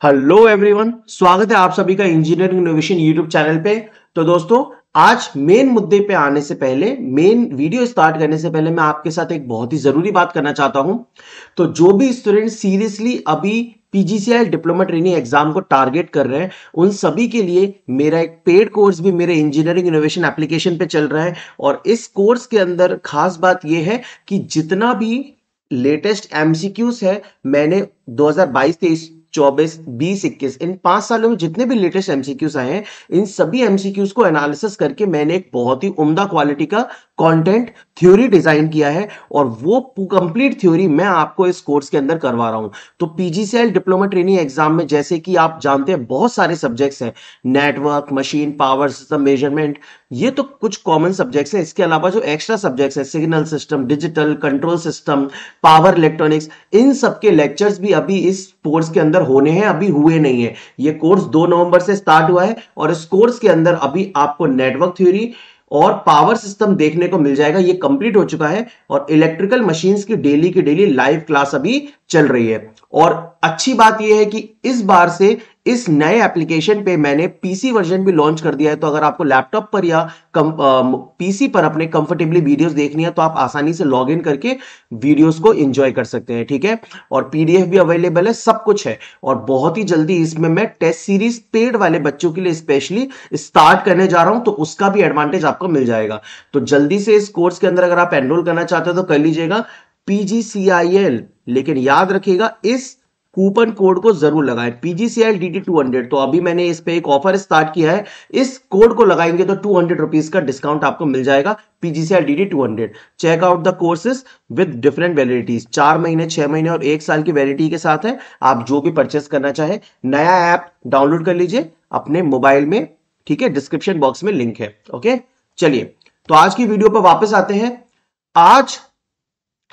Hello everyone, स्वागत है आप सभी का इंजीनियरिंग इनोवेशन यूट्यूब चैनल पे। तो दोस्तों, आज मेन मुद्दे पे आने से पहले, मेन वीडियो स्टार्ट करने से पहले मैं आपके साथ एक बहुत ही जरूरी बात करना चाहता हूं। तो जो भी स्टूडेंट सीरियसली अभी पीजीसीआई डिप्लोमा ट्रेनिंग एग्जाम को टारगेट कर रहे हैं, उन सभी के लिए मेरा एक पेड कोर्स भी मेरे इंजीनियरिंग इनोवेशन एप्लीकेशन पे चल रहा है। और इस कोर्स के अंदर खास बात यह है कि जितना भी लेटेस्ट एमसीक्यूज है, मैंने 2022 23 24 20 21 इन 5 सालों में जितने भी लेटेस्ट एमसीक्यूज आए हैं, इन सभी एमसीक्यूज को एनालिसिस करके मैंने एक बहुत ही उम्दा क्वालिटी का कंटेंट थ्योरी डिजाइन किया है। और वो कंप्लीट थ्योरी मैं आपको इस कोर्स के अंदर करवा रहा हूं। तो पीजीसीएल डिप्लोमा ट्रेनिंग एग्जाम में, जैसे कि आप जानते हैं, बहुत सारे सब्जेक्ट्स हैं। Network, machine, power system, measurement, ये तो कुछ कॉमन सब्जेक्ट्स हैं। इसके अलावा जो एक्स्ट्रा सब्जेक्ट्स हैं, signal system, digital control system, power electronics, इन सब के लेक्चर्स भी अभी इस कोर्स के अंदर होने हैं, अभी हुए नहीं है। ये कोर्स 2 नवंबर से स्टार्ट हुआ है और इस कोर्स के अंदर अभी आपको नेटवर्क थ्योरी और पावर सिस्टम देखने को मिल जाएगा। ये कंप्लीट हो चुका है और इलेक्ट्रिकल मशीन्स की डेली लाइव क्लास अभी चल रही है। और अच्छी बात यह है कि इस बार से इस नए एप्लीकेशन पे मैंने पीसी वर्जन भी लॉन्च कर दिया है। तो अगर आपको लैपटॉप पर या पीसी पर अपने कंफर्टेबली वीडियोस देखनी है, तो आप आसानी से लॉग इन करके वीडियोस को एंजॉय कर सकते हैं। ठीक है, और पीडीएफ भी अवेलेबल है, सब कुछ है। और बहुत ही जल्दी इसमें मैं टेस्ट सीरीज पेड वाले बच्चों के लिए स्पेशली स्टार्ट करने जा रहा हूं, तो उसका भी एडवांटेज आपको मिल जाएगा। तो जल्दी से इस कोर्स के अंदर अगर आप एनरोल करना चाहते हो तो कर लीजिएगा, PGCIL। लेकिन याद रखिएगा, इस कूपन कोड को जरूर लगाएं, PGCIL DT 200। तो अभी मैंने इस पे एक ऑफर स्टार्ट किया है, इस कोड को लगाएंगे तो 200 रुपीज का डिस्काउंट आपको मिल जाएगा। PGCIL DT 200। Check out the courses with different validities, 4 महीने, 6 महीने और 1 साल की वैलिडिटी के साथ है। आप जो भी परचेस करना चाहे, नया ऐप डाउनलोड कर लीजिए अपने मोबाइल में। ठीक है, डिस्क्रिप्शन बॉक्स में लिंक है। ओके, चलिए तो आज की वीडियो पर वापस आते हैं। आज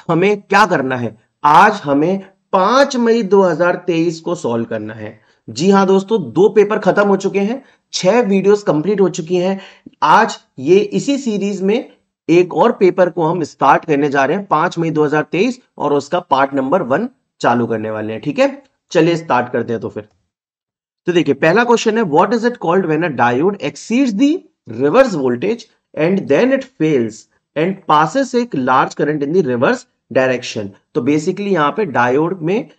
हमें क्या करना है? आज हमें 5 मई 2023 को सॉल्व करना है। जी हां दोस्तों, 2 पेपर खत्म हो चुके हैं, 6 वीडियोस कंप्लीट हो चुकी हैं। आज ये इसी सीरीज में एक और पेपर को हम स्टार्ट करने जा रहे हैं 5 मई 2023, और उसका पार्ट नंबर 1 चालू करने वाले हैं। ठीक है, चलिए स्टार्ट करते हैं। तो देखिए, पहला क्वेश्चन है, what is it called when a diode exceeds the reverse voltage and then it fails and passes एक large current in the reverse direction. तो बेसिकली यहां पे डायोड में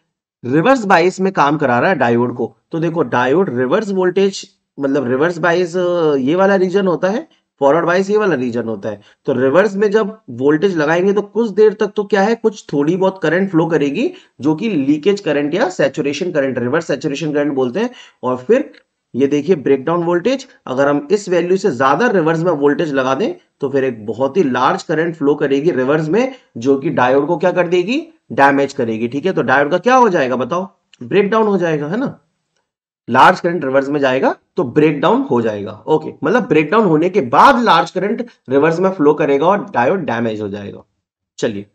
रिवर्स बायस में काम करा रहा है डायोड को। तो देखो, डायोड रिवर्स वोल्टेज मतलब रिवर्स बायस ये वाला रीजन होता है, फॉरवर्ड बायस ये वाला रीजन होता है। तो रिवर्स में जब वोल्टेज लगाएंगे तो कुछ देर तक तो क्या है, कुछ थोड़ी बहुत करंट फ्लो करेगी, जो कि लीकेज करंट या saturation current, reverse saturation current बोलते हैं। और फिर ये देखिए ब्रेकडाउन वोल्टेज, अगर हम इस वैल्यू से ज्यादा रिवर्स में वोल्टेज लगा दें तो फिर एक बहुत ही लार्ज करंट फ्लो करेगी रिवर्स में, जो कि डायोड को क्या कर देगी, डैमेज करेगी। ठीक है, तो डायोड का क्या हो जाएगा बताओ, ब्रेकडाउन हो जाएगा, है ना। लार्ज करंट रिवर्स में जाएगा तो ब्रेकडाउन हो जाएगा। ओके, मतलब ब्रेकडाउन होने के बाद लार्ज करंट रिवर्स में फ्लो करेगा और डायोड डैमेज हो जाएगा। चलिए,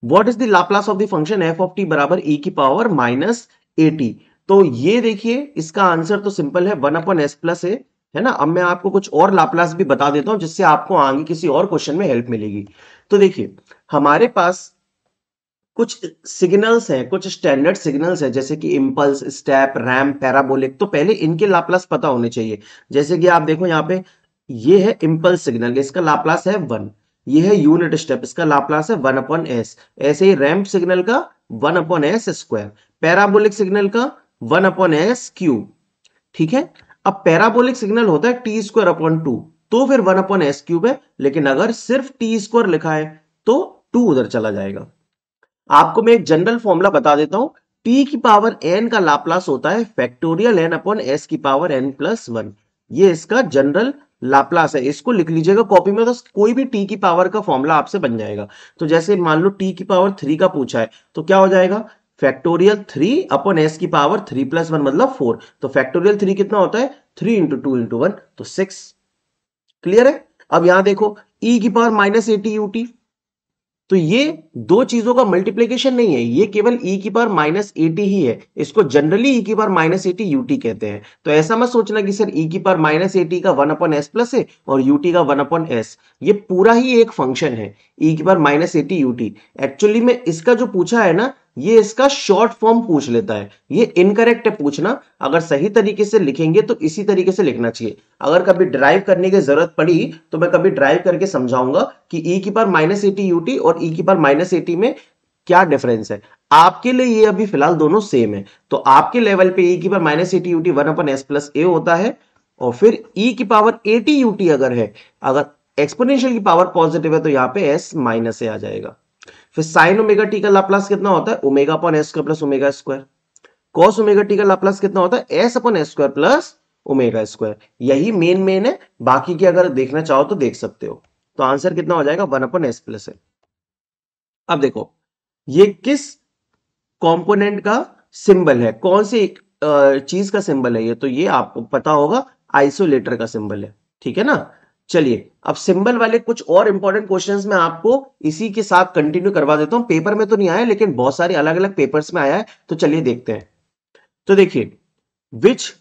what is the Laplace of the function F of T बराबर e की पावर माइनस AT। तो ये देखिए, इसका आंसर तो सिंपल है, 1/s प्लस है ना। अब मैं आपको कुछ और लाप्लास भी बता देता हूं, जिससे आपको आगे किसी और क्वेश्चन में हेल्प मिलेगी। तो देखिए, हमारे पास कुछ सिग्नल्स हैं, कुछ स्टैंडर्ड सिग्नल्स हैं, जैसे कि इंपल्स, स्टेप, रैम्प, पैराबोलिक। तो पहले इनके लाप्लास पता होने चाहिए। जैसे कि आप देखो यहाँ पे, ये है इंपल्स सिग्नल, इसका लाप्लास है 1। ये है यूनिट स्टेप, इसका लाप्लास है 1/s। ऐसे ही रैम्प सिग्नल का 1/s स्क्वायर, पैराबोलिक सिग्नल का 1/s क्यूब। ठीक है, अब पैराबोलिक सिग्नल होता है t²/2, तो फिर 1/s क्यूब है। लेकिन अगर सिर्फ t² लिखा है तो 2 उधर चला जाएगा। आपको मैं एक जनरल फॉर्मूला बता देता हूं, t की पावर n का लाप्लास होता है फैक्टोरियल n/s की पावर n+1। ये इसका जनरल लाप्लास है, इसको लिख लीजिएगा कॉपी में। तो कोई भी t की पावर का फॉर्मूला आपसे बन जाएगा। तो जैसे मान लो t की पावर 3 का पूछा है, तो क्या हो जाएगा, फैक्टोरियल 3/s की पावर 3+1 मतलब 4। तो फैक्टोरियल 3 कितना होता है, 3 × 2 × 1, तो 6। क्लियर है। अब यहां देखो, e की पावर -AT ut, तो ये दो चीजों का मल्टीप्लीकेशन नहीं है, ये केवल e की पावर -AT ही है। इसको जनरली e की पावर -AT ut कहते हैं। तो ऐसा मत सोचना कि सर e की पावर -AT का 1/s प्लस है और ut का 1/s। ये पूरा ही एक फंक्शन है, e की पावर -AT ut। एक्चुअली में इसका जो पूछा है ना, ये इसका शॉर्ट फॉर्म पूछ लेता है। ये इनकरेक्ट है पूछना, अगर सही तरीके से लिखेंगे तो इसी तरीके से लिखना चाहिए। अगर कभी ड्राइव करने की जरूरत पड़ी तो मैं कभी ड्राइव करके समझाऊंगा कि e की पावर माइनस एटी यूटी और e की पावर माइनस एटी में क्या डिफरेंस है। आपके लिए ये अभी फिलहाल दोनों सेम है, तो आपके लेवल पे e की power minus A T U T 1/s plus A होता है, और फिर e की पावर एटी यूटी अगर है, अगर एक्सपोनेंशियल की पावर पॉजिटिव है तो यहां पे s माइनस ए आ जाएगा। फिर साइन ओमेगा टी का लाप्लास कितना होता है, omega upon S square plus omega square. Cos omega T का लाप्लास कितना होता है, S upon S square plus omega square. यही मेन है, बाकी की अगर देखना चाहो तो देख सकते हो। तो आंसर कितना हो जाएगा, 1/s प्लस है। अब देखो ये किस कंपोनेंट का सिंबल है, कौन सी चीज का सिंबल है ये, तो ये आपको पता होगा, आइसोलेटर का सिंबल है, ठीक है ना। चलिए अब सिंबल वाले कुछ और इंपॉर्टेंट क्वेश्चंस में आपको इसी के साथ कंटिन्यू करवा देता हूं। पेपर में तो नहीं आया लेकिन बहुत सारे अलग अलग पेपर्स में आया है, तो चलिए देखते हैं। तो देखिए which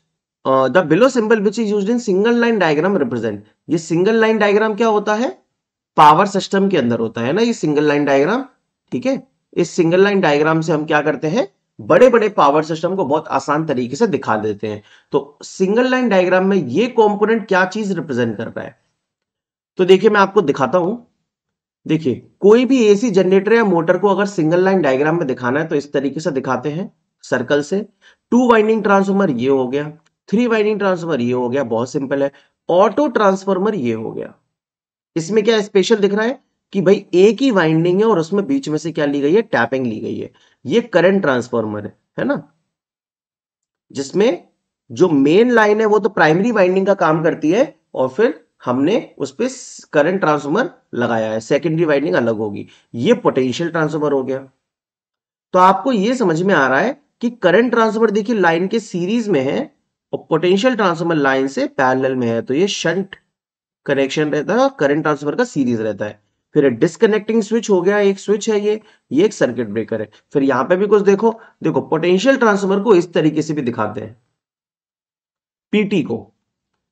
the below symbol which is used in single line diagram represent. ये सिंगल लाइन डायग्राम क्या होता है, पावर सिस्टम के अंदर होता है ना ये सिंगल लाइन डायग्राम, ठीक है। इस सिंगल लाइन डायग्राम से हम क्या करते हैं, बड़े बड़े पावर सिस्टम को बहुत आसान तरीके से दिखा देते हैं। तो सिंगल लाइन डायग्राम में ये कंपोनेंट क्या चीज रिप्रेजेंट कर रहा है, तो देखिए मैं आपको दिखाता हूं। देखिए कोई भी एसी जनरेटर या मोटर को अगर सिंगल लाइन डायग्राम में दिखाना है तो इस तरीके से दिखाते हैं, सर्कल से। 2 वाइंडिंग ट्रांसफार्मर ये हो गया, 3 वाइंडिंग ट्रांसफार्मर ये हो गया, बहुत सिंपल है। ऑटो ट्रांसफार्मर ये हो गया। इसमें क्या स्पेशल दिख रहा है कि भाई एक ही वाइंडिंग है और उसमें बीच में से क्या ली गई है, टैपिंग ली गई है। ये करंट ट्रांसफार्मर है ना, जिसमें जो मेन लाइन है वो तो प्राइमरी वाइंडिंग का काम करती है, और फिर हमने उस पर करंट ट्रांसफार्मर लगाया है, सेकेंडरी वाइंडिंग अलग होगी। ये पोटेंशियल ट्रांसफार्मर हो गया। तो आपको ये समझ में आ रहा है कि करंट ट्रांसफार्मर देखिए लाइन के सीरीज में है और पोटेंशियल ट्रांसफार्मर लाइन से पैरेलल में है, तो ये शंट कनेक्शन रहता है और करंट ट्रांसफर का सीरीज रहता है। फिर डिस्कनेक्टिंग स्विच हो गया, एक स्विच है ये एक सर्किट ब्रेकर है। फिर यहां पे भी कुछ देखो, देखो पोटेंशियल ट्रांसफर को इस तरीके से भी दिखाते हैं, पीटी को,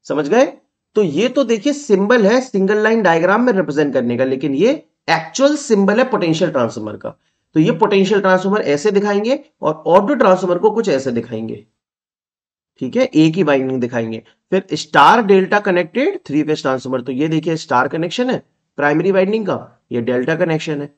समझ गए। तो ये तो देखिए सिंबल है सिंगल लाइन डायग्राम में रिप्रेजेंट करने का, लेकिन ये एक्चुअल सिंबल है पोटेंशियल ट्रांसफार्मर का। तो ये पोटेंशियल ट्रांसफार्मर ऐसे दिखाएंगे और ऑटो ट्रांसफार्मर को कुछ ऐसे दिखाएंगे, ठीक है, एक ही वाइंडिंग दिखाएंगे। फिर star delta connected 3 phase transformer, तो ये देखिए स्टार कनेक्शन है प्राइमरी वाइंडिंग का, ये डेल्टा कनेक्शन है।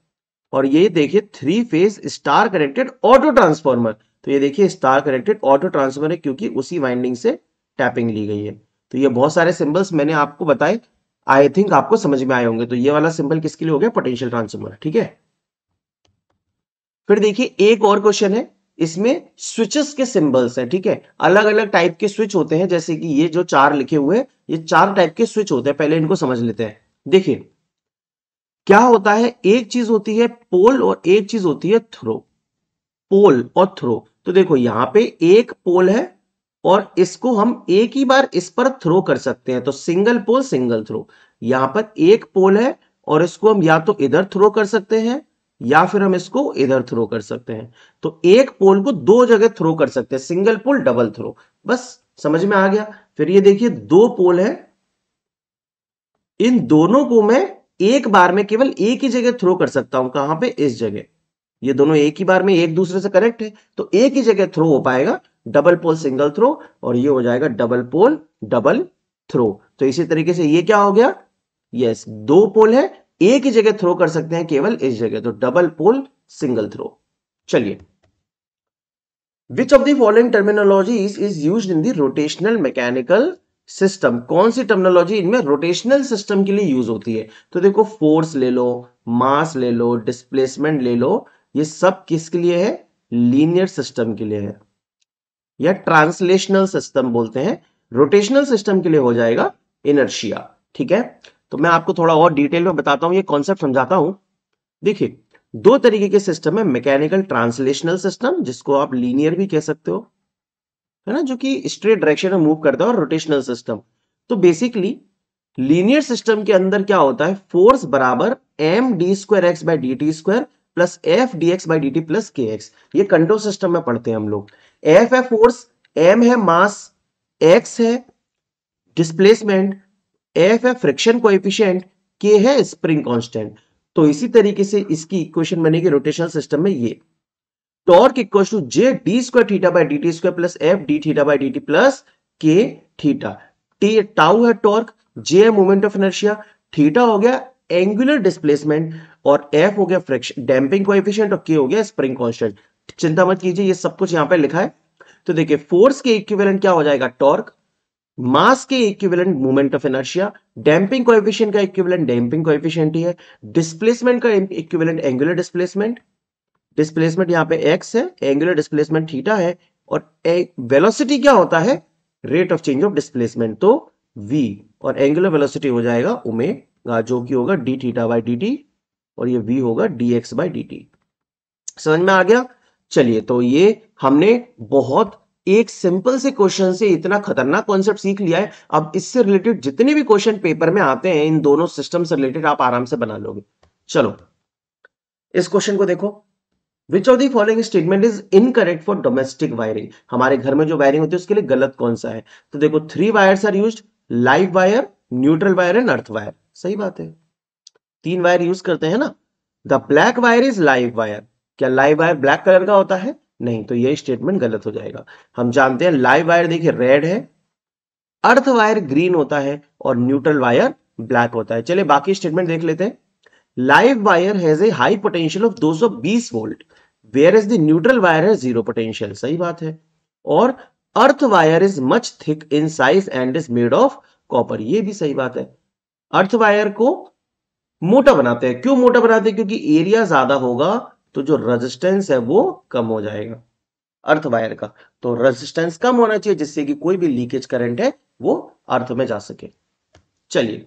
और ये देखिए 3 phase star connected auto transformer, तो ये देखिए स्टार कनेक्टेड ऑटो ट्रांसफार्मर है क्योंकि उसी वाइंडिंग से टैपिंग ली गई है। तो ये बहुत सारे सिंबल्स मैंने आपको बताए, आई थिंक आपको समझ में आए होंगे। तो ये वाला सिंबल किसके लिए हो गया, पोटेंशियल ट्रांसफार्मर, ठीक है। फिर देखिए एक और क्वेश्चन है, इसमें स्विचेस के सिंबल्स हैं, ठीक है। अलग अलग टाइप के स्विच होते हैं, जैसे कि ये जो 4 लिखे हुए हैं, ये 4 टाइप के स्विच होते हैं। पहले इनको समझ लेते हैं। देखिए क्या होता है, एक चीज होती है पोल और एक चीज होती है थ्रो, पोल और थ्रो। तो देखो यहां पे एक पोल है और इसको हम एक ही बार इस पर थ्रो कर सकते हैं, तो सिंगल पोल सिंगल थ्रो। यहां पर एक पोल है और इसको हम या तो इधर थ्रो कर सकते हैं या फिर हम इसको इधर थ्रो कर सकते हैं। तो एक पोल को 2 जगह थ्रो कर सकते हैं, सिंगल पोल डबल थ्रो, बस समझ में आ गया। फिर ये देखिए 2 पोल है, इन दोनों को मैं एक बार में केवल एक ही जगह थ्रो कर सकता हूं, कहां पे, इस जगह। ये दोनों एक ही बार में एक दूसरे से कनेक्ट है, तो एक ही जगह थ्रो हो पाएगा, डबल पोल सिंगल थ्रो, और ये हो जाएगा डबल पोल डबल थ्रो। तो इसी तरीके से ये क्या हो गया, यस 2 पोल है, एक ही जगह थ्रो कर सकते हैं केवल इस जगह, तो डबल पोल सिंगल थ्रो। चलिए, which of the following terminologies is used in the rotational mechanical system. कौन सी टर्मिनोलॉजी इनमें रोटेशनल सिस्टम के लिए यूज होती है, तो देखो फोर्स ले लो, मास ले लो, डिस्प्लेसमेंट ले लो, ये सब किसके लिए है, लीनियर सिस्टम के लिए है, या ट्रांसलेशनल सिस्टम बोलते हैं। रोटेशनल सिस्टम के लिए हो जाएगा इनर्शिया, ठीक है। तो मैं आपको थोड़ा और डिटेल में बताता हूं, ये कॉन्सेप्ट समझाता हूं। देखिए 2 तरीके के सिस्टम है, मैकेनिकल ट्रांसलेशनल सिस्टम, जिसको आप लीनियर भी कह सकते हो, है ना, जो कि स्ट्रेट डायरेक्शन में मूव करता है, और रोटेशनल सिस्टम। तो बेसिकली लीनियर सिस्टम के अंदर क्या होता है, फोर्स बराबर M D square X by D T square plus F D X by D T plus K X. ये कंट्रोल सिस्टम में पढ़ते हैं हम लोग। एफ है फोर्स, एम है मास, एक्स है डिस्प्लेसमेंट, एफ है फ्रिक्शन कोएफिशिएंट, के है स्प्रिंग कांस्टेंट। तो इसी तरीके से इसकी इक्वेशन बनेगी रोटेशनल सिस्टम में ये। Torque equal to J D square theta by D T square plus F D theta by D T plus K theta. T tau है टॉर्क, जे है मोमेंट ऑफ इनर्शिया, थीटा हो गया angular displacement और F हो गया friction damping coefficient और के हो गया स्प्रिंग कांस्टेंट। चिंता मत कीजिए, ये सब कुछ यहां पे लिखा है। तो देखिए फोर्स के इक्विवेलेंट क्या हो जाएगा टॉर्क, मास के equivalent moment of inertia, damping coefficient का इक्विवेलेंट डैम्पिंग कोएफिशिएंट ही है, डिस्प्लेसमेंट का इक्विवेलेंट एंगुलर डिस्प्लेसमेंट, डिस्प्लेसमेंट यहां पे x है, एंगुलर डिस्प्लेसमेंट थीटा है, और वेलोसिटी क्या होता है, rate of change of displacement, तो v, और एंगुलर वेलोसिटी हो जाएगा ओमेगा जो कि होगा D theta by D T, और ये v होगा dx बाई डी टी। समझ में आ गया? चलिए, तो ये हमने बहुत एक सिंपल से क्वेश्चन से इतना खतरनाक कॉन्सेप्ट सीख लिया है। अब इससे रिलेटेड जितने भी क्वेश्चन पेपर में आते हैं इन दोनों सिस्टम से रिलेटेड आप आराम से बना लोगे। चलो इस क्वेश्चन को देखो, विच of the following statement is incorrect for domestic wiring. हमारे घर में जो वायरिंग होती है उसके लिए गलत कौन सा है? तो देखो 3 wires are used, live wire, neutral wire and earth wire. सही बात है, 3 वायर यूज करते हैं ना। The black wire is live wire. क्या लाइव वायर ब्लैक कलर का होता है? नहीं, तो ये स्टेटमेंट गलत हो जाएगा। हम जानते हैं लाइव वायर देखिए रेड है, अर्थ वायर ग्रीन होता है और न्यूट्रल वायर ब्लैक होता है। चलिए बाकी स्टेटमेंट देख लेते हैं। Live wire has a high potential of 220 volt where is the neutral wire है 0 पोटेंशियल। सही बात है। और earth wire is much thick in size and is made of copper. ये भी सही बात है। अर्थ वायर को मोटा बनाते हैं। क्यों मोटा बनाते हैं? क्योंकि एरिया ज्यादा होगा तो जो रेजिस्टेंस है वो कम हो जाएगा अर्थ वायर का। तो रेजिस्टेंस कम होना चाहिए जिससे कि कोई भी लीकेज करंट है वो अर्थ में जा सके। चलिए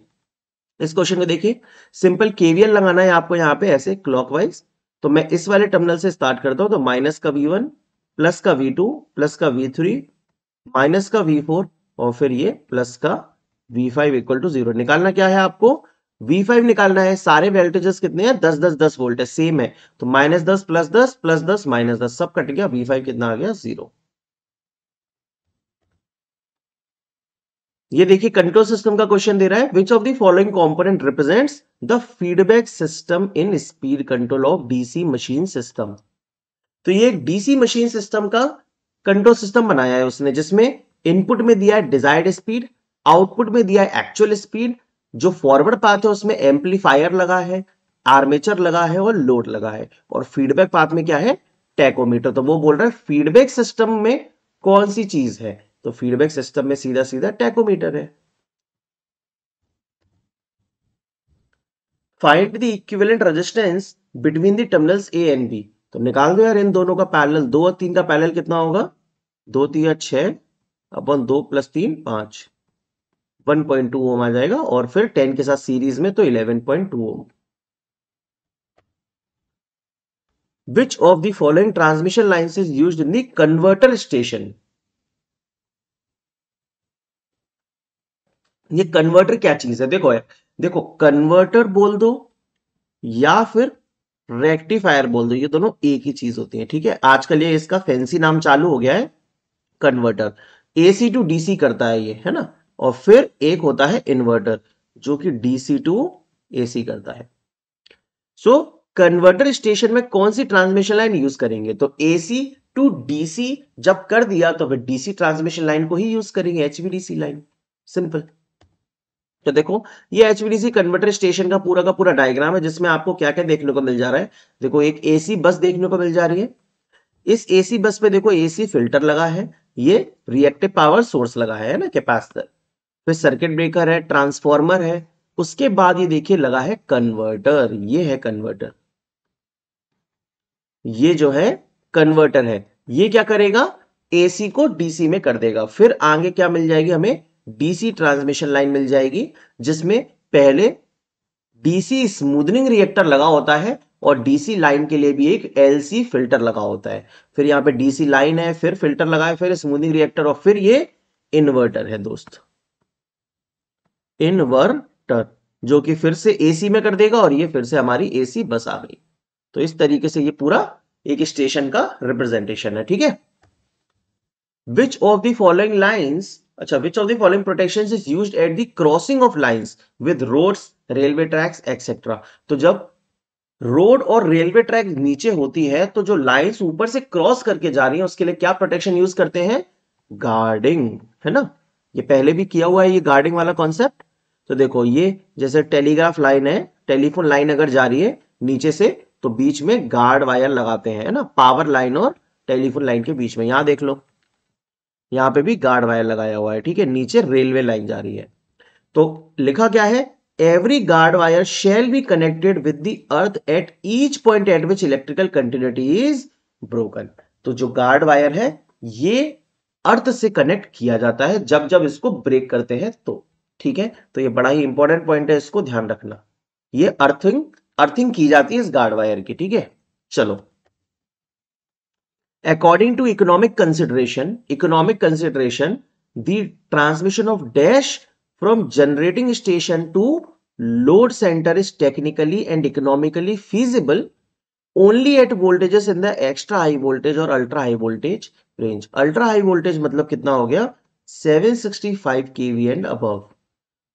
इस क्वेश्चन को देखिए, सिंपल केवीएल लगाना है आपको यहां पे ऐसे क्लॉकवाइज। तो मैं इस वाले टर्मिनल से स्टार्ट करता हूं। तो माइनस का V1 प्लस का V2 प्लस का V3 माइनस का V4 और फिर ये प्लस का V5 इक्वल टू 0। निकालना क्या है आपको? V5 निकालना है। सारे वोल्टेजेस कितने हैं? 10 10 10 वोल्ट है, सेम है। तो माइनस 10 प्लस 10 प्लस 10 माइनस 10 सब कट गया। V5 कितना आ गया? 0। ये देखिए कंट्रोल सिस्टम का क्वेश्चन दे रहा है, which of the following component represents the feedback system in speed control of DC machine system. तो ये एक डीसी मशीन सिस्टम का कंट्रोल सिस्टम बनाया है उसने, जिसमें इनपुट में दिया है डिजायर्ड स्पीड, आउटपुट में दिया है एक्चुअल स्पीड, जो फॉरवर्ड पाथ है उसमें एम्पलीफायर लगा है, आर्मेचर लगा है और लोड लगा है, और फीडबैक पाथ में क्या है? टैकोमीटर। तो वो बोल रहा है फीडबैक सिस्टम में कौन सी चीज है? तो फीडबैक सिस्टम में सीधा सीधा टैकोमीटर है। Find the equivalent resistance between the terminals A and B. तो निकाल दो यार इन दोनों का पैरेलल। 2 और 3 का पैरेलल कितना होगा? 2 3 6 अपन 2 प्लस 3 5, 1.2 ओम आ जाएगा, और फिर 10 के साथ सीरीज में तो 11.2 ohm. Which of the following transmission lines is used in the converter station. ये कन्वर्टर क्या चीज है? देखो यार, देखो कन्वर्टर बोल दो या फिर रेक्टिफायर बोल दो, ये दोनों एक ही चीज होती है। ठीक है, आजकल ये इसका फैंसी नाम चालू हो गया है कन्वर्टर। एसी टू डीसी करता है ये, है ना। और फिर एक होता है इन्वर्टर जो कि डीसी टू एसी करता है। सो कन्वर्टर स्टेशन में कौन सी ट्रांसमिशन लाइन यूज करेंगे? तो एसी टू डीसी जब कर दिया तो फिर डीसी ट्रांसमिशन लाइन को ही यूज करेंगे, एचवीडीसी लाइन। सिंपल। तो देखो ये एचवीडीसी कन्वर्टर स्टेशन का पूरा डायग्राम है, जिसमें आपको क्या क्या देखने को मिल जा रहा है। देखो एक एसी बस देखने को मिल जा रही है। इस एसी बस पे देखो एसी फिल्टर लगा है, ये रिएक्टिव पावर सोर्स लगा है ना, कैपेसिटर, फिर सर्किट ब्रेकर है, ट्रांसफॉर्मर है, उसके बाद ये देखिए लगा है कन्वर्टर। ये है कन्वर्टर, ये जो है कन्वर्टर है। ये क्या करेगा? एसी को डीसी में कर देगा। फिर आगे क्या मिल जाएगी हमें? डीसी ट्रांसमिशन लाइन मिल जाएगी, जिसमें पहले डीसी स्मूथनिंग रिएक्टर लगा होता है और डीसी लाइन के लिए भी एक एलसी फिल्टर लगा होता है। फिर यहां पे डीसी लाइन है, फिर फिल्टर लगा है, फिर स्मूथनिंग रिएक्टर, और फिर ये इन्वर्टर है दोस्त, इन्वर्टर, जो कि फिर से एसी में कर देगा, और ये फिर से हमारी एसी बस आ गई। तो इस तरीके से ये पूरा एक स्टेशन का रिप्रेजेंटेशन है। ठीक है, which of the following lines, अच्छा, which of the following protection is used at the crossing of lines with roads, railway tracks etcetera. तो जब रोड और रेलवे ट्रैक नीचे होती है तो जो लाइंस ऊपर से क्रॉस करके जा रही हैं उसके लिए क्या प्रोटेक्शन यूज करते हैं? गार्डिंग, है ना। ये पहले भी किया हुआ है ये गार्डिंग वाला कॉन्सेप्ट। तो देखो ये जैसे टेलीग्राफ लाइन है, टेलीफोन लाइन अगर जा रही है नीचे से तो बीच में गार्ड वायर लगाते हैं, है ना, पावर लाइन और टेलीफोन लाइन के बीच में। यहां देख लो, यहां पे भी गार्ड वायर लगाया हुआ है, ठीक है। नीचे रेलवे लाइन जा रही है तो लिखा क्या है? Every guard wire shall be connected with the earth at each point eight which electrical continuity is broken. तो जो गार्ड वायर है ये अर्थ से कनेक्ट किया जाता है जब जब इसको ब्रेक करते हैं तो, ठीक है। तो ये बड़ा ही इंपॉर्टेंट पॉइंट है, इसको ध्यान रखना। ये अर्थिंग अर्थिंग की जाती है इस गार्ड वायर की, ठीक है। चलो, according to economic consideration, the transmission of dash from generating station to load center is technically and economically feasible only at voltages in the extra high voltage or ultra high voltage range. ultra high voltage मतलब कितना हो गया? 765 kV and above।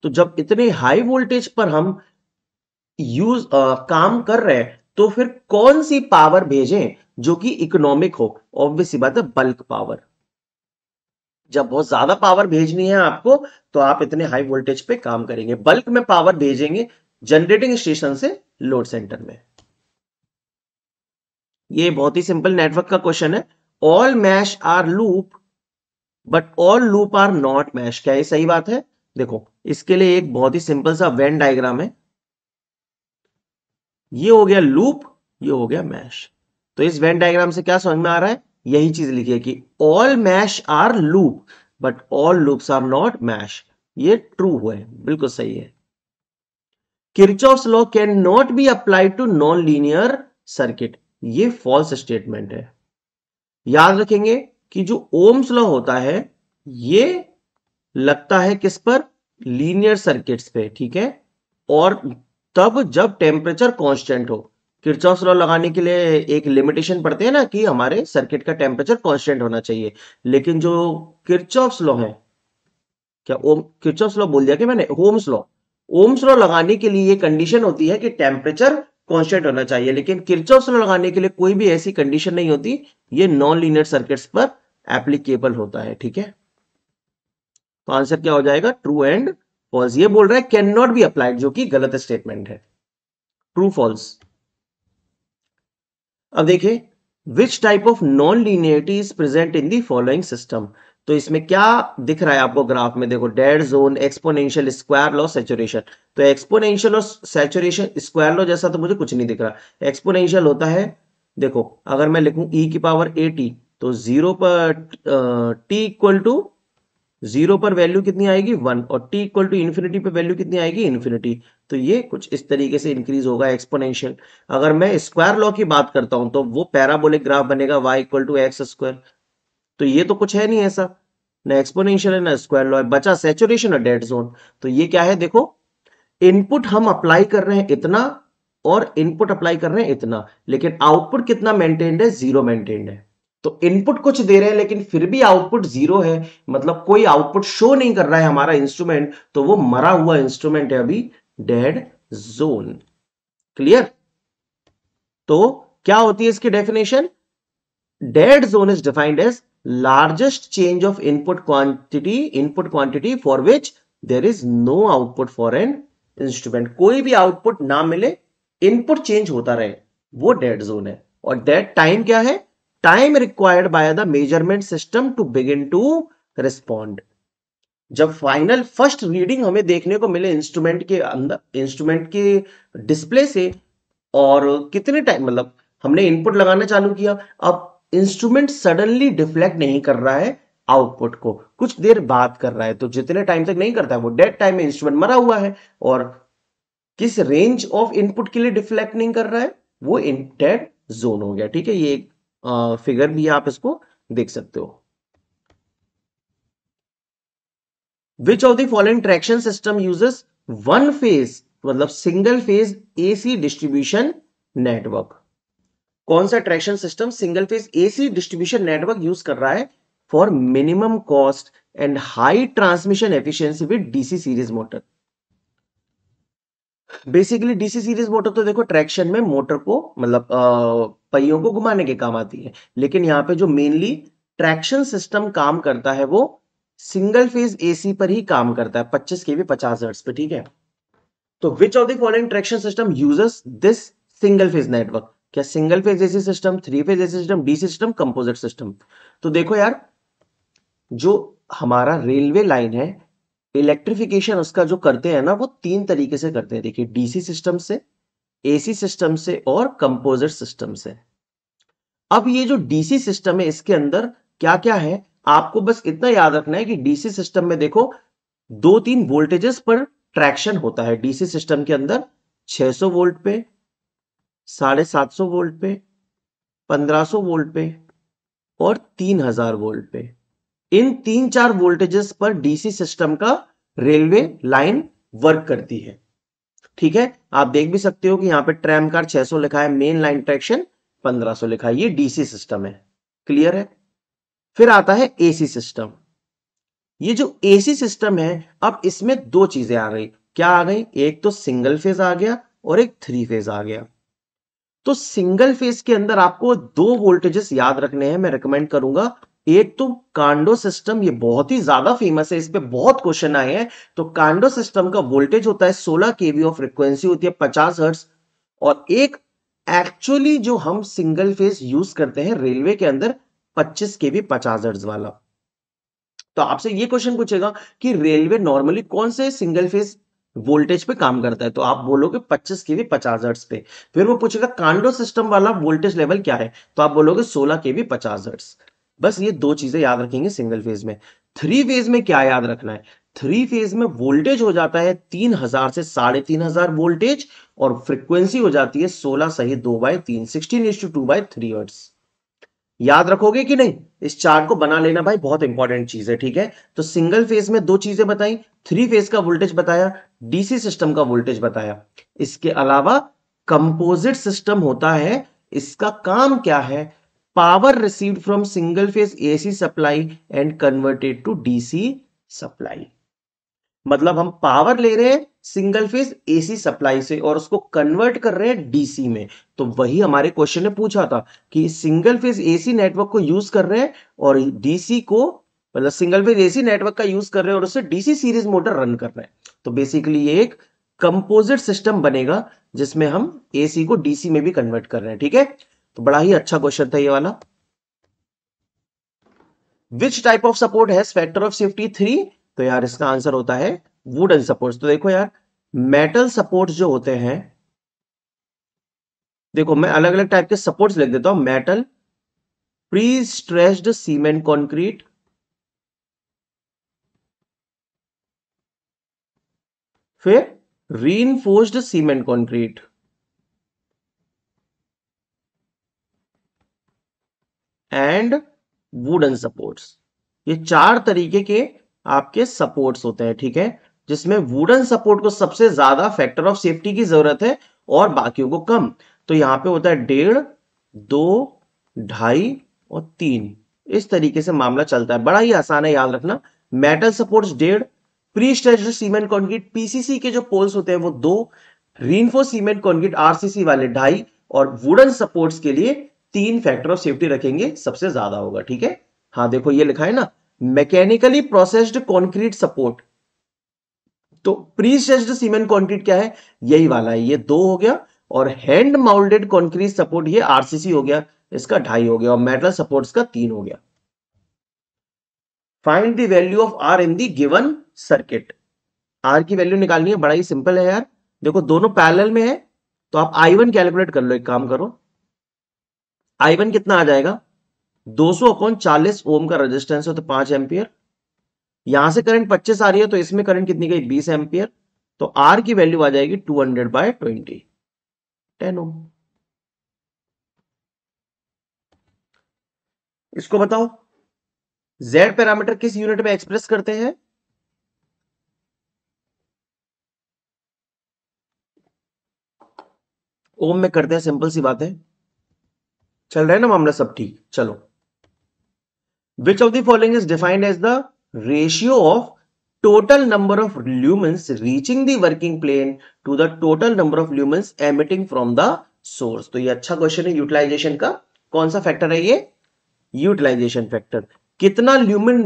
तो जब इतने high voltage पर हम काम कर रहे हैं तो फिर कौन सी पावर भेजें जो कि इकोनॉमिक हो? ऑब्वियस सी बात है, बल्क पावर। जब बहुत ज्यादा पावर भेजनी है आपको तो आप इतने हाई वोल्टेज पे काम करेंगे, बल्क में पावर भेजेंगे जनरेटिंग स्टेशन से लोड सेंटर में। ये बहुत ही सिंपल नेटवर्क का क्वेश्चन है। All mesh are loop but all loop are not mesh. क्या ये सही बात है? देखो, इसके लिए एक बहुत ही सिंपल सा वेन डायग्राम है। ये हो गया लूप, ये हो गया मैश। तो इस वेन डायग्राम से क्या समझ में आ रहा है? यही चीज लिखी है कि all mesh are loop but all loops are not mesh. ये ट्रू है, बिल्कुल सही है। Kirchhoff's law can not be applied to non linear circuit. ये फॉल्स स्टेटमेंट है। याद रखेंगे कि जो ओम्स लॉ होता है ये लगता है किस पर? लीनियर सर्किट्स पे, ठीक है। और तब जब टेम्परेचर कांस्टेंट हो। किरचॉफ्स लॉ लगाने के लिए एक लिमिटेशन पड़ते हैं ना कि हमारे सर्किट का टेम्परेचर कांस्टेंट होना चाहिए, लेकिन जो किरचॉफ्स लॉ है, क्या ओम किरचॉफ्स लॉ बोल दिया कि मैंने? ओम्स लॉ लगाने के लिए ये कंडीशन होती है कि टेम्परेचर कांस्टेंट होना चाहिए, लेकिन किरचॉफ्स लॉ लगाने के लिए कोई भी ऐसी कंडीशन नहीं होती। ये नॉन लीनियर सर्किट्स पर एप्लीकेबल होता है, ठीक है। तो आंसर क्या हो जाएगा? True and false. ये बोल रहा है कैन नॉट बी अप्लाइड, जो कि गलत स्टेटमेंट है। True false. अब देखिए, which type of non linearity is present in the following system. तो इसमें क्या दिख रहा है आपको ग्राफ में? देखो, dead zone, exponential, square law, saturation. तो एक्सपोनेंशियल और सैचुरेशन, स्क्वायर लॉ जैसा तो मुझे कुछ नहीं दिख रहा। एक्सपोनेंशियल होता है, देखो अगर मैं लिखूं e की पावर at तो जीरो पर t इक्वल टू जीरो पर वैल्यू कितनी आएगी? 1, और t इक्वल टू इन्फिनिटी पे वैल्यू कितनी आएगी? इन्फिनिटी। तो ये कुछ इस तरीके से इंक्रीज होगा एक्सपोनेंशियल। अगर मैं स्क्वायर लॉ की बात करता हूं तो वो पैराबोलिक ग्राफ बनेगा y equal to X square. तो ये तो कुछ है नहीं ऐसा, ना एक्सपोनेंशियल है ना स्क्वायर लॉ है। बचा सैचुरेशन और डेड जोन। तो ये क्या है? देखो, इनपुट हम अप्लाई कर रहे हैं इतना और इनपुट अप्लाई कर रहे हैं इतना, लेकिन आउटपुट कितना मेंटेन्ड है? जीरो मेंटेन्ड है। तो इनपुट कुछ दे रहे हैं लेकिन फिर भी आउटपुट जीरो है, मतलब कोई आउटपुट शो नहीं कर रहा है हमारा इंस्ट्रूमेंट, तो वो मरा हुआ इंस्ट्रूमेंट है अभी, डेड जोन। क्लियर? तो क्या होती है इसकी definition? Dead zone is defined as largest change of input quantity for which there is no output for an instrument. कोई भी आउटपुट ना मिले, इनपुट चेंज होता रहे, वो डेड जोन है। और डेड टाइम क्या है? Time required by the measurement system to begin to respond. जब फाइनल फर्स्ट रीडिंग हमें देखने को मिले इंस्ट्रूमेंट के अंदर, इंस्ट्रूमेंट के डिस्प्ले से, और कितने टाइम, मतलब हमने इनपुट लगाना चालू किया, अब इंस्ट्रूमेंट सडनली डिफ्लेक्ट नहीं कर रहा है आउटपुट को, कुछ देर बाद कर रहा है। तो जितने टाइम तक नहीं करता है वो डेड टाइम में इंस्ट्रूमेंट मरा हुआ है। और किस रेंज ऑफ इनपुट के लिए डिफ्लेक्ट नहीं कर रहा है? वो डेड जोन हो गया, ठीक है। ये एक फिगर भी आप इसको देख सकते हो। Which of the following traction system uses one phase, मतलब single phase AC distribution network. कौन सा traction system single phase AC distribution network use कर रहा है for minimum cost and high transmission efficiency with DC series motor? Basically DC series motor तो देखो traction में motor को मतलब पहियों को घुमाने के काम आती है, लेकिन यहाँ पे जो मेनली ट्रैक्शन सिस्टम काम करता है वो सिंगल फेज एसी पर ही काम करता है, 25 केवी 50 हर्ट्ज पे, ठीक है। तो which of the following traction system uses this single phase network? क्या single phase AC system, three phase AC system, DC system, composite system? तो देखो यार, जो हमारा रेलवे लाइन है, इलेक्ट्रिफिकेशन उसका जो करते हैं ना, वो तीन तरीके से करते हैं। देखिए, डीसी सिस्टम से, एसी सिस्टम से और कंपोजिट सिस्टम से। अब ये जो डीसी सिस्टम है इसके अंदर क्या क्या है, आपको बस इतना याद रखना है कि डीसी सिस्टम में देखो दो तीन वोल्टेजेस पर ट्रैक्शन होता है। डीसी सिस्टम के अंदर 600 वोल्ट पे, 750 वोल्ट पे, 1500 वोल्ट पे और 3000 वोल्ट पे। इन तीन चार वोल्टेजेस पर डीसी सिस्टम का रेलवे लाइन वर्क करती है, ठीक है। आप देख भी सकते हो कि यहां पे ट्रैम कार 600 लिखा है, मेन लाइन ट्रैक्शन 1500 लिखा है, ये डीसी सिस्टम है। क्लियर है? फिर आता है एसी सिस्टम। ये जो एसी सिस्टम है, अब इसमें दो चीजें आ गई। क्या आ गई? एक तो सिंगल फेज आ गया और एक थ्री फेज आ गया। तो सिंगल फेज के अंदर आपको दो वोल्टेजेस याद रखने हैं, मैं रिकमेंड करूंगा। एक तो कांडो सिस्टम, ये बहुत ही ज्यादा फेमस है, इस पे बहुत क्वेश्चन आए हैं। तो कांडो सिस्टम का वोल्टेज होता है 16 केवी और फ्रीक्वेंसी होती है 50 हर्ट्ज। और एक एक्चुअली जो हम सिंगल फेज यूज करते हैं रेलवे के अंदर, 25 केवी 50 हर्ट्ज वाला। तो आपसे ये क्वेश्चन पूछेगा कि रेलवे नॉर्मली कौन से सिंगल फेज वोल्टेज पे काम करता है, तो आप बोलोगे 25 केवी 50 हर्ट्ज पे। फिर वो पूछेगा कांडो सिस्टम वाला वोल्टेज लेवल क्या है, तो आप बोलोगे 16 केवी 50 हर्ट्ज। बस ये दो चीजें याद रखेंगे सिंगल फेज में। थ्री फेज में क्या याद रखना है? थ्री फेज में वोल्टेज हो जाता है 3000 से 3500 वोल्टेज और फ्रीक्वेंसी हो जाती है 16 सही 2/3, 16:2/3 हर्ट्ज। याद रखोगे कि नहीं? इस चार्ट को बना लेना भाई, बहुत इंपॉर्टेंट चीज है, ठीक है। तो सिंगल फेज में दो चीजें बताई, थ्री फेज का वोल्टेज बताया, डीसी सिस्टम का वोल्टेज बताया। इसके अलावा कंपोजिट सिस्टम होता है, इसका काम क्या है? Power received from single phase AC supply and converted to DC supply. मतलब हम पावर ले रहे हैं सिंगल फेज एसी सप्लाई से और उसको कन्वर्ट कर रहे हैं डीसी में। तो वही हमारे क्वेश्चन ने पूछा था कि सिंगल फेज एसी नेटवर्क को यूज कर रहे हैं और डीसी को, मतलब सिंगल फेज एसी नेटवर्क का यूज कर रहे हैं और उससे डीसी सीरीज मोटर रन कर रहे हैं। तो बेसिकली ये एक कंपोजिट सिस्टम बनेगा जिसमें हम एसी को डीसी में भी कन्वर्ट कर रहे हैं, ठीक है। तो बड़ा ही अच्छा क्वेश्चन था ये वाला। विच type of support has factor of safety 3? तो यार इसका आंसर होता है वुडन सपोर्ट्स। तो देखो यार, मेटल सपोर्ट्स जो होते हैं, देखो मैं अलग अलग टाइप के सपोर्ट्स लिख देता हूं। Metal, prestressed cement concrete, फिर reinforced cement concrete and wooden supports. ये चार तरीके के आपके सपोर्ट्स होते हैं, ठीक है। जिसमें वुडन सपोर्ट को सबसे ज्यादा फैक्टर ऑफ सेफ्टी की जरूरत है और बाकियों को कम। तो यहां पे होता है 1.5, 2, 2.5 और 3। इस तरीके से मामला चलता है, बड़ा ही आसान है याद रखना। Metal supports 1.5, pre stressed cement concrete PCC के जो पोल्स होते हैं वो 2, रीइंफोर्स्ड सीमेंट कंक्रीट आरसीसी वाले 2.5 और वुडन सपोर्ट्स के लिए 3 फैक्टर ऑफ सेफ्टी रखेंगे, सबसे ज्यादा होगा, ठीक है। हाँ देखो ये लिखा है ना, मैकेनिकली प्रोसेस्ड कंक्रीट सपोर्ट। तो प्री स्ट्रेस्ड सीमेंट कंक्रीट क्या है? यही वाला है, ये 2 हो गया। और हैंड माउल्टेड कंक्रीट सपोर्ट ये आरसीसी हो गया, इसका 2.5 हो गया। और मेटल सपोर्ट्स का 3 हो गया। Find the value of R in the given circuit. R की वैल्यू निकालनी है, बड़ा ही सिंपल है यार। देखो दोनों पैरेलल में है, तो आप I1 कैलकुलेट कर लो। एक काम करो, I1 कितना आ जाएगा? 200/40 ओम का रेजिस्टेंस है तो 5 एंपियर। यहां से करंट 25 आ रही है तो इसमें करंट कितनी गई? 20 एंपियर। तो आर की वैल्यू आ जाएगी 200/20, 10 ओम। इसको बताओ, जेड पैरामीटर किस यूनिट में एक्सप्रेस करते हैं? ओम में करते हैं, सिंपल सी बात है। चल रहा है ना मामला सब ठीक? चलो, which of the following is defined as the ratio of total number of lumens reaching the working plane to the total number of lumens emitting from the source। तो ये अच्छा क्वेश्चन है यूटिलाइजेशन का। कौन सा फैक्टर है ये? Utilization factor. कितना ल्यूमेन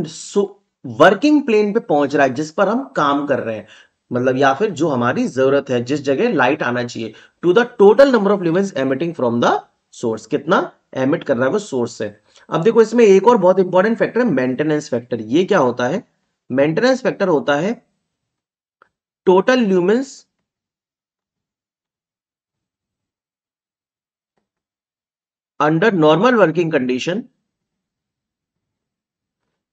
वर्किंग प्लेन पे पहुंच रहा है जिस पर हम काम कर रहे हैं, मतलब या फिर जो हमारी जरूरत है, जिस जगह लाइट आना चाहिए, to the total number of lumens emitting from the source, कितना एमिट कर रहा है वो सोर्स से। अब देखो इसमें एक और बहुत इंपॉर्टेंट फैक्टर है मेंटेनेंस फैक्टर। ये क्या होता है? मेंटेनेंस फैक्टर होता है total lumens under normal working condition.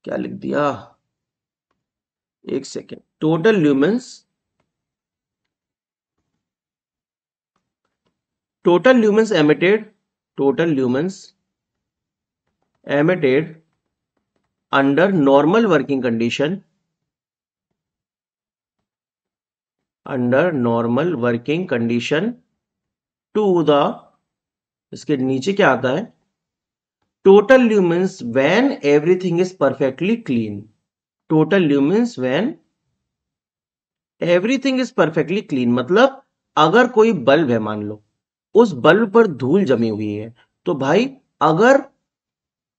क्या लिख दिया, एक second. Total lumens emitted, total lumens emitted under normal working condition, to the, इसके नीचे क्या आता है? total lumens when everything is perfectly clean, total lumens when everything is perfectly clean, मतलब अगर कोई बल्ब है, मान लो उस बल्ब पर धूल जमी हुई है, तो भाई अगर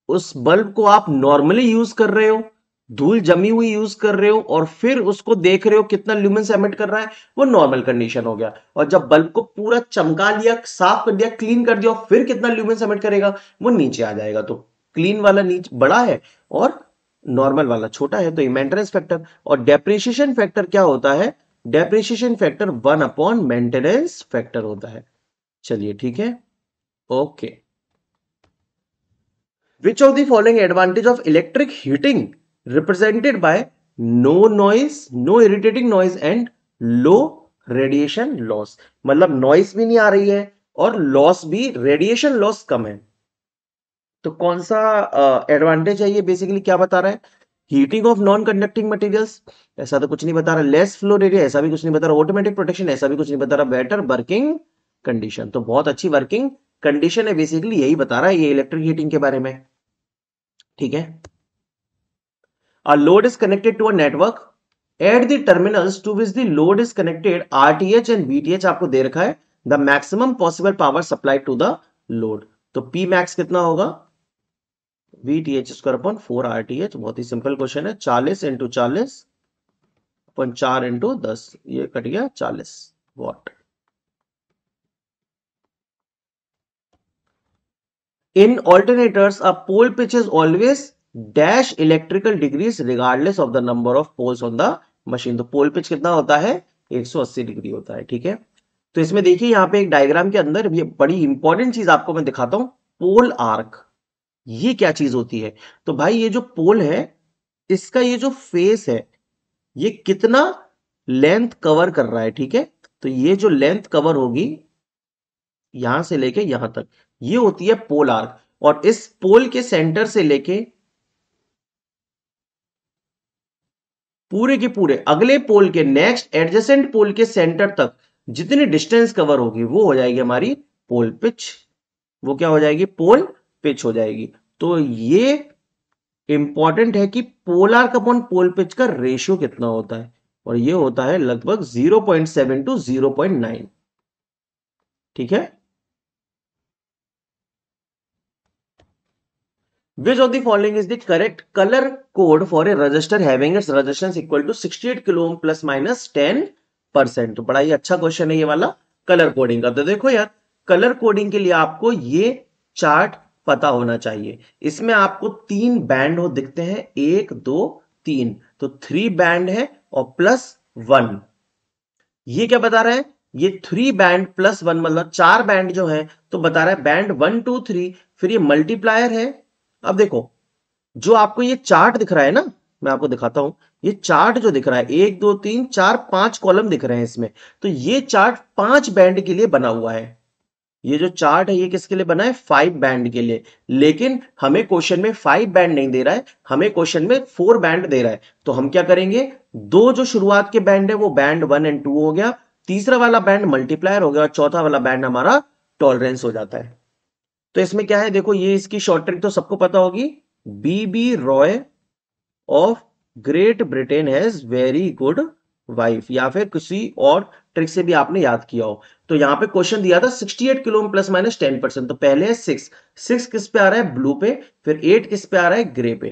उस बल्ब को आप नॉर्मली यूज कर रहे हो, धूल जमी हुई यूज कर रहे हो, और फिर उसको देख रहे हो कितना ल्यूमेंस एमिट कर रहा है, वो नॉर्मल कंडीशन हो गया। और जब बल्ब को पूरा चमका लिया, साफ कर दिया, क्लीन कर दिया, फिर कितना ल्यूमेंस एमिट करेगा, वो नीचे आ जाएगा। तो क्लीन वाला नीचे बड़ा है और नॉर्मल वाला छोटा है, तो ये मेंटेनेंस फैक्टर। और डेप्रिसिएशन फैक्टर क्या होता है? Depreciation factor 1 upon maintenance factor होता है। चलिए ठीक है, okay. Which of the following advantage of electric heating represented by no noise, no irritating noise and low radiation loss? मतलब नॉइस भी नहीं आ रही है और लॉस भी, रेडिएशन लॉस कम है। तो कौन सा एडवांटेज है ये? बेसिकली क्या बता रहा है? Heating of non conducting materials, ऐसा तो कुछ नहीं बता रहा। लेस फ्लो एरिया, ऐसा भी कुछ नहीं बता रहा। ऑटोमेटिक प्रोटेक्शन, ऐसा भी कुछ नहीं बता रहा। बेटर वर्किंग कंडीशन, तो बहुत अच्छी वर्किंग कंडीशन है, बेसिकली यही बता रहा है ये इलेक्ट्रिक हीटिंग के बारे में। ठीक है। A load is connected to a network. At the terminals to which the load is connected, RTH and VTH आपको दे रखा है, the maximum possible power supplied to the load। तो P max कितना होगा? VTH square upon 4 RTH। बहुत ही simple question है। 40 into 40 upon 4 into 10, ये कट गया 40 what. In alternators, a pole pitch is always dash electrical degrees regardless of the number of poles on the machine। तो pole pitch कितना होता है? 180 degree होता है। ठीक है, तो इसमें देखिए यहाँ पे एक डायग्राम के अंदर ये बड़ी इंपॉर्टेंट चीज आपको मैं दिखाता हूं, पोल आर्क। ये क्या चीज होती है? तो भाई ये जो पोल है, इसका ये जो फेस है, ये कितना लेंथ कवर कर रहा है। ठीक है, तो ये जो लेंथ कवर होगी यहां से लेके यहां तक, ये होती है पोल आर्क। और इस पोल के सेंटर से लेके पूरे के पूरे अगले पोल के, नेक्स्ट एडजेसेंट पोल के सेंटर तक जितनी डिस्टेंस कवर होगी वो हो जाएगी हमारी पोल पिच। वो क्या हो जाएगी? पोल पिच हो जाएगी। तो ये इंपॉर्टेंट है कि पोल आर्क अपॉन पोल पिच का रेशियो कितना होता है, और ये होता है लगभग 0.7 टू 0.9। ठीक है। Which of the following is the correct color code for a resistor having its resistance equal to 68 kilo ohm plus minus 10%? तो बड़ा ही अच्छा क्वेश्चन है ये वाला कलर कोडिंग का। तो देखो यार, कलर कोडिंग के लिए आपको ये चार्ट पता होना चाहिए। इसमें आपको 3 बैंड हो दिखते हैं, 1 2 3, तो 3 बैंड है और प्लस 1। ये क्या बता रहा है? ये 3 बैंड प्लस 1 मतलब 4 बैंड जो है, तो बता रहा है बैंड 1 2 3, फिर ये मल्टीप्लायर है। अब देखो जो आपको ये चार्ट दिख रहा है ना, मैं आपको दिखाता हूं। ये चार्ट जो दिख रहा है, 1 2 3 4 5 कॉलम दिख रहे हैं इसमें, तो ये चार्ट 5 बैंड के लिए बना हुआ है। ये जो चार्ट है ये किसके लिए बना है? 5 बैंड के लिए। लेकिन हमें क्वेश्चन में 5 बैंड नहीं दे रहा है, हमें क्वेश्चन में 4 बैंड दे रहा है। तो हम क्या करेंगे? दो जो शुरुआत के बैंड है वो बैंड 1 एंड 2 हो गया, तीसरा वाला बैंड मल्टीप्लायर हो गया, और चौथा वाला बैंड हमारा टॉलरेंस हो जाता है। तो इसमें क्या है? देखो ये इसकी शॉर्ट ट्रिक तो सबको पता होगी, B B Roy of great Britain has very good wife, या फिर किसी और ट्रिक से भी आपने याद किया हो। तो यहां पे क्वेश्चन दिया था 68 किलो ओम प्लस माइनस 10%। तो पहले है 6, 6 किस पे आ रहा है, ब्लू पे, फिर 8 किस पे आ रहा है, ग्रे पे।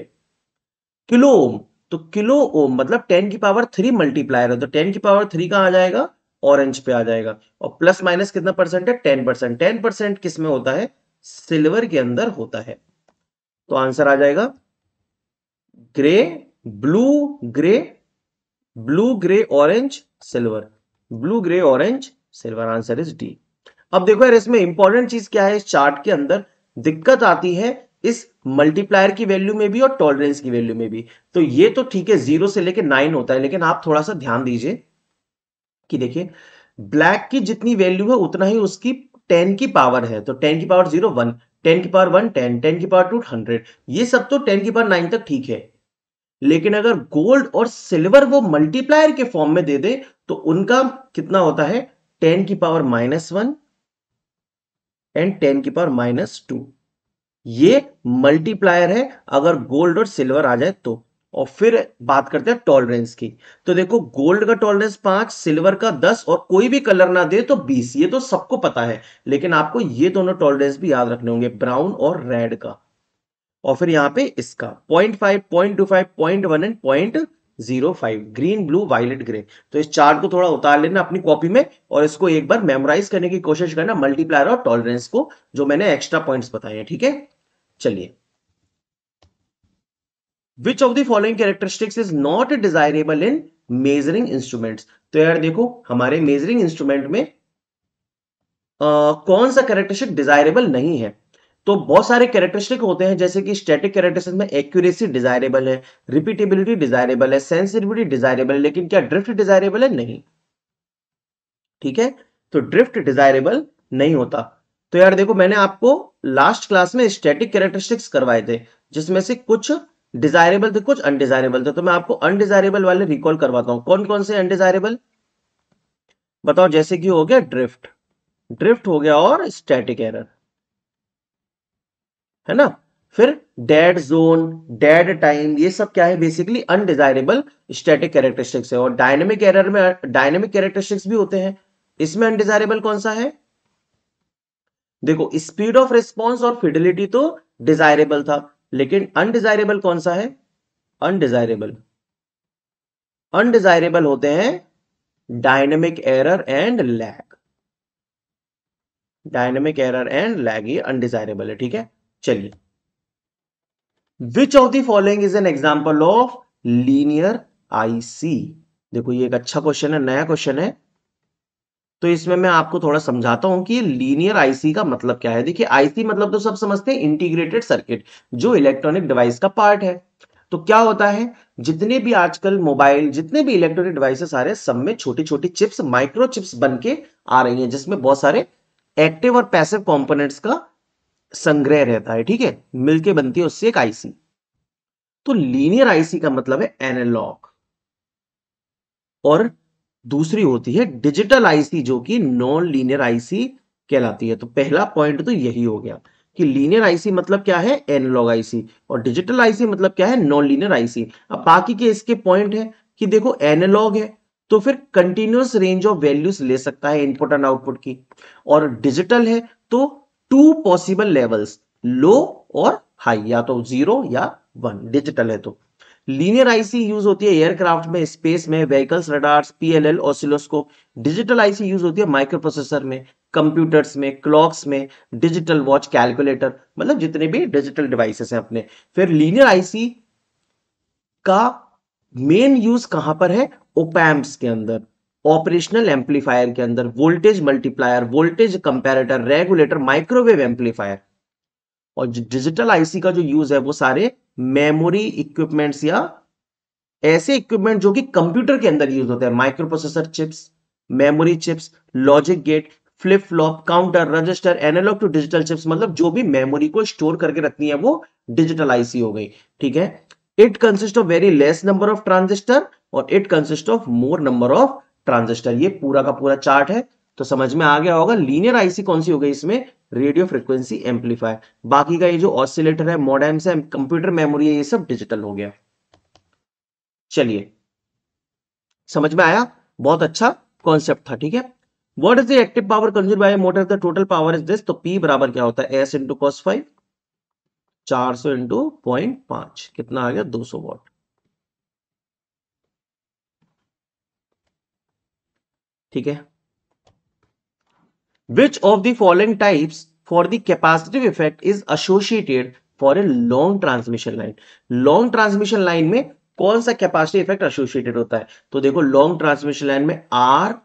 किलो ओम, तो किलो ओम मतलब 10 की पावर 3 मल्टीप्लायर है, तो 10 की पावर 3 कहां आ जाएगा, ऑरेंज पे आ जाएगा। और प्लस माइनस कितना परसेंट है, 10%। 10% किस में होता है, सिल्वर के अंदर होता है। तो आंसर आ जाएगा grey, blue, grey, blue grey orange silver, blue grey orange silver, answer is D. अब देखो यार, इसमें इंपॉर्टेंट चीज क्या है, इस चार्ट के अंदर दिक्कत आती है इस मल्टीप्लायर की वैल्यू में भी और टॉलरेंस की वैल्यू में भी। तो ये तो ठीक है, 0 से लेके 9 होता है, लेकिन आप थोड़ा सा ध्यान दीजिए कि देखिए ब्लैक की जितनी वैल्यू है उतना ही उसकी 10 की पावर है। तो 10 की पावर 0 1, 10 की पावर 1 10, 10 की पावर 2 100, ये सब तो 10 की पावर 9 तक ठीक है। लेकिन अगर गोल्ड और सिल्वर वो मल्टीप्लायर के फॉर्म में दे दे तो उनका कितना होता है, 10 की पावर -1 एंड 10 की पावर -2। ये मल्टीप्लायर है अगर गोल्ड और सिल्वर आ जाए तो। और फिर बात करते हैं टॉलरेंस की। तो देखो गोल्ड का टॉलरेंस 5, सिल्वर का 10, और कोई भी कलर ना दे तो 20, ये तो सबको पता है। लेकिन आपको ये दोनों टॉलरेंस भी याद रखने होंगे, ब्राउन और रेड का। और फिर यहां पे इसका 0.5, 0.25, 0.1 and 0.05, green blue violet grey. तो इस चार्ट को थोड़ा उतार लेना अपनी कॉपी में और इसको एक बार मेमोराइज करने की कोशिश करना, मल्टीप्लायर और टॉलरेंस को, जो मैंने एक्स्ट्रा पॉइंट्स बताए हैं, ठीक है। चलिए, which of the following characteristics is not desirable in measuring instruments. तो यार देखो हमारे मेजरिंग इंस्ट्रूमेंट में कौन सा कैरेक्टरिस्टिक डिजायरेबल नहीं है। तो बहुत सारे कैरेक्टरिस्टिक होते हैं, जैसे कि स्टैटिक कैरेक्टरिस्टिक में एक्यूरेसी डिजायरेबल है, रिपीटेबिलिटी डिजायरेबल है, सेंसिटिविटी डिजायरेबल है, लेकिन क्या ड्रिफ्ट डिजायरेबल है, नहीं। ठीक है, तो ड्रिफ्ट डिजायरेबल नहीं होता। तो यार देखो मैंने आपको लास्ट क्लास में स्टैटिक कैरेक्टरिस्टिक्स करवाए थे, जिसमें से कुछ डिजायरेबल थे, कुछ अनडिजायरेबल थे। तो मैं आपको अनडिजायरेबल वाले रिकॉल करवाता हूं, कौन कौन से अनडिजायरेबल बताओ। जैसे कि हो गया ड्रिफ्ट, ड्रिफ्ट हो गया, और स्टैटिक एरर, है ना। फिर डेड जोन, डेड टाइम, ये सब क्या है, बेसिकली अनडिजायरेबल स्टैटिक कैरेक्टरिस्टिक्स है। और डायनेमिक एरर में डायनेमिक कैरेक्टरिस्टिक्स भी होते हैं। इसमें अनडिजायरेबल कौन सा है, देखो स्पीड ऑफ रिस्पॉन्स और फिडिलिटी तो डिजायरेबल था, लेकिन अनडिजायरेबल कौन सा है, अनडिजायरेबल, अनडिजायरेबल होते हैं dynamic error and lag, dynamic error and lag, ये अनडिजायरेबल है, ठीक है। चलिए, which of the following is an example of linear IC. देखो ये एक अच्छा क्वेश्चन है, नया क्वेश्चन है। तो इसमें मैं आपको थोड़ा समझाता हूं कि लीनियर आईसी का मतलब क्या है। देखिए आईसी मतलब तो सब समझते हैं, इंटीग्रेटेड सर्किट, जो इलेक्ट्रॉनिक डिवाइस का पार्ट है। तो क्या होता है, जितने भी आजकल मोबाइल, जितने भी इलेक्ट्रॉनिक डिवाइसेस आ रहे हैं, सब में छोटी छोटी चिप्स, माइक्रो चिप्स बन के आ रही हैं, जिसमें बहुत सारे एक्टिव और पैसिव कंपोनेंट्स का संग्रह रहता है, ठीक है, मिलके बनती है उससे एक आईसी। तो लीनियर आईसी का मतलब है एनालॉग, और दूसरी होती है डिजिटल आईसी, जो कि नॉन लीनियर आईसी कहलाती है। तो पहला पॉइंट तो यही हो गया कि लीनियर आईसी मतलब क्या है, एनालॉग आईसी, और डिजिटल आईसी मतलब क्या है, नॉन लीनियर आईसी। अब बाकी के इसके पॉइंट है कि देखो एनालॉग है तो फिर कंटिन्यूअस रेंज ऑफ वैल्यूज ले सकता है इनपुट एंड आउटपुट की, और डिजिटल है तो टू पॉसिबल लेवल्स, लो और हाई, या तो 0 या 1, डिजिटल है तो। लीनियर आईसी यूज होती है एयरक्राफ्ट में, स्पेस में, vehicles, radars, PLL, oscilloscope. Digital IC use होती है माइक्रो प्रोसेसर में, कंप्यूटर्स में, क्लॉक्स में, डिजिटल वॉच, कैलकुलेटर, मतलब जितने भी डिजिटल डिवाइसेस हैं अपने। फिर लीनियर आईसी का मेन यूज कहां पर है, ओपैम्प्स के अंदर, ऑपरेशनल एम्पलीफायर के अंदर, voltage multiplier, voltage comparator, regulator, microwave amplifier. और डिजिटल आईसी का जो यूज है वो सारे मेमोरी इक्विपमेंट्स या ऐसे इक्विपमेंट जो कि कंप्यूटर के अंदर यूज होते हैं, microprocessor chips, memory chips, logic gate, flip flop, counter, register, analogue to digital chips, मतलब जो भी मेमोरी को स्टोर करके रखती है वो डिजिटल आईसी हो गई, ठीक है। It consist of very less number of transistor और it consist of more number of transistor. ये पूरा का पूरा चार्ट है, तो समझ में आ गया होगा। लीनियर आईसी कौन सी हो गई इसमें, रेडियो फ्रिक्वेंसी एम्पलीफायर। बाकी का ये जो ऑसिलेटर है, मॉडेम्स है, कंप्यूटर मेमोरी है, ये सब डिजिटल हो गया। चलिए, समझ में आया? बहुत अच्छा कॉन्सेप्ट था, ठीक है। What is the active power consumed by motor, the total power is this. तो P बराबर क्या होता है, S इंटू कॉस 5, 400 इंटू 0.5, कितना आ गया, 200 वॉट। ठीक है। Which of the following types for the capacitive effect is associated for a long transmission line? Long transmission line में कौन सा कैपेसिटी इफेक्ट एसोसिएटेड होता है? तो देखो, लॉन्ग ट्रांसमिशन लाइन में आर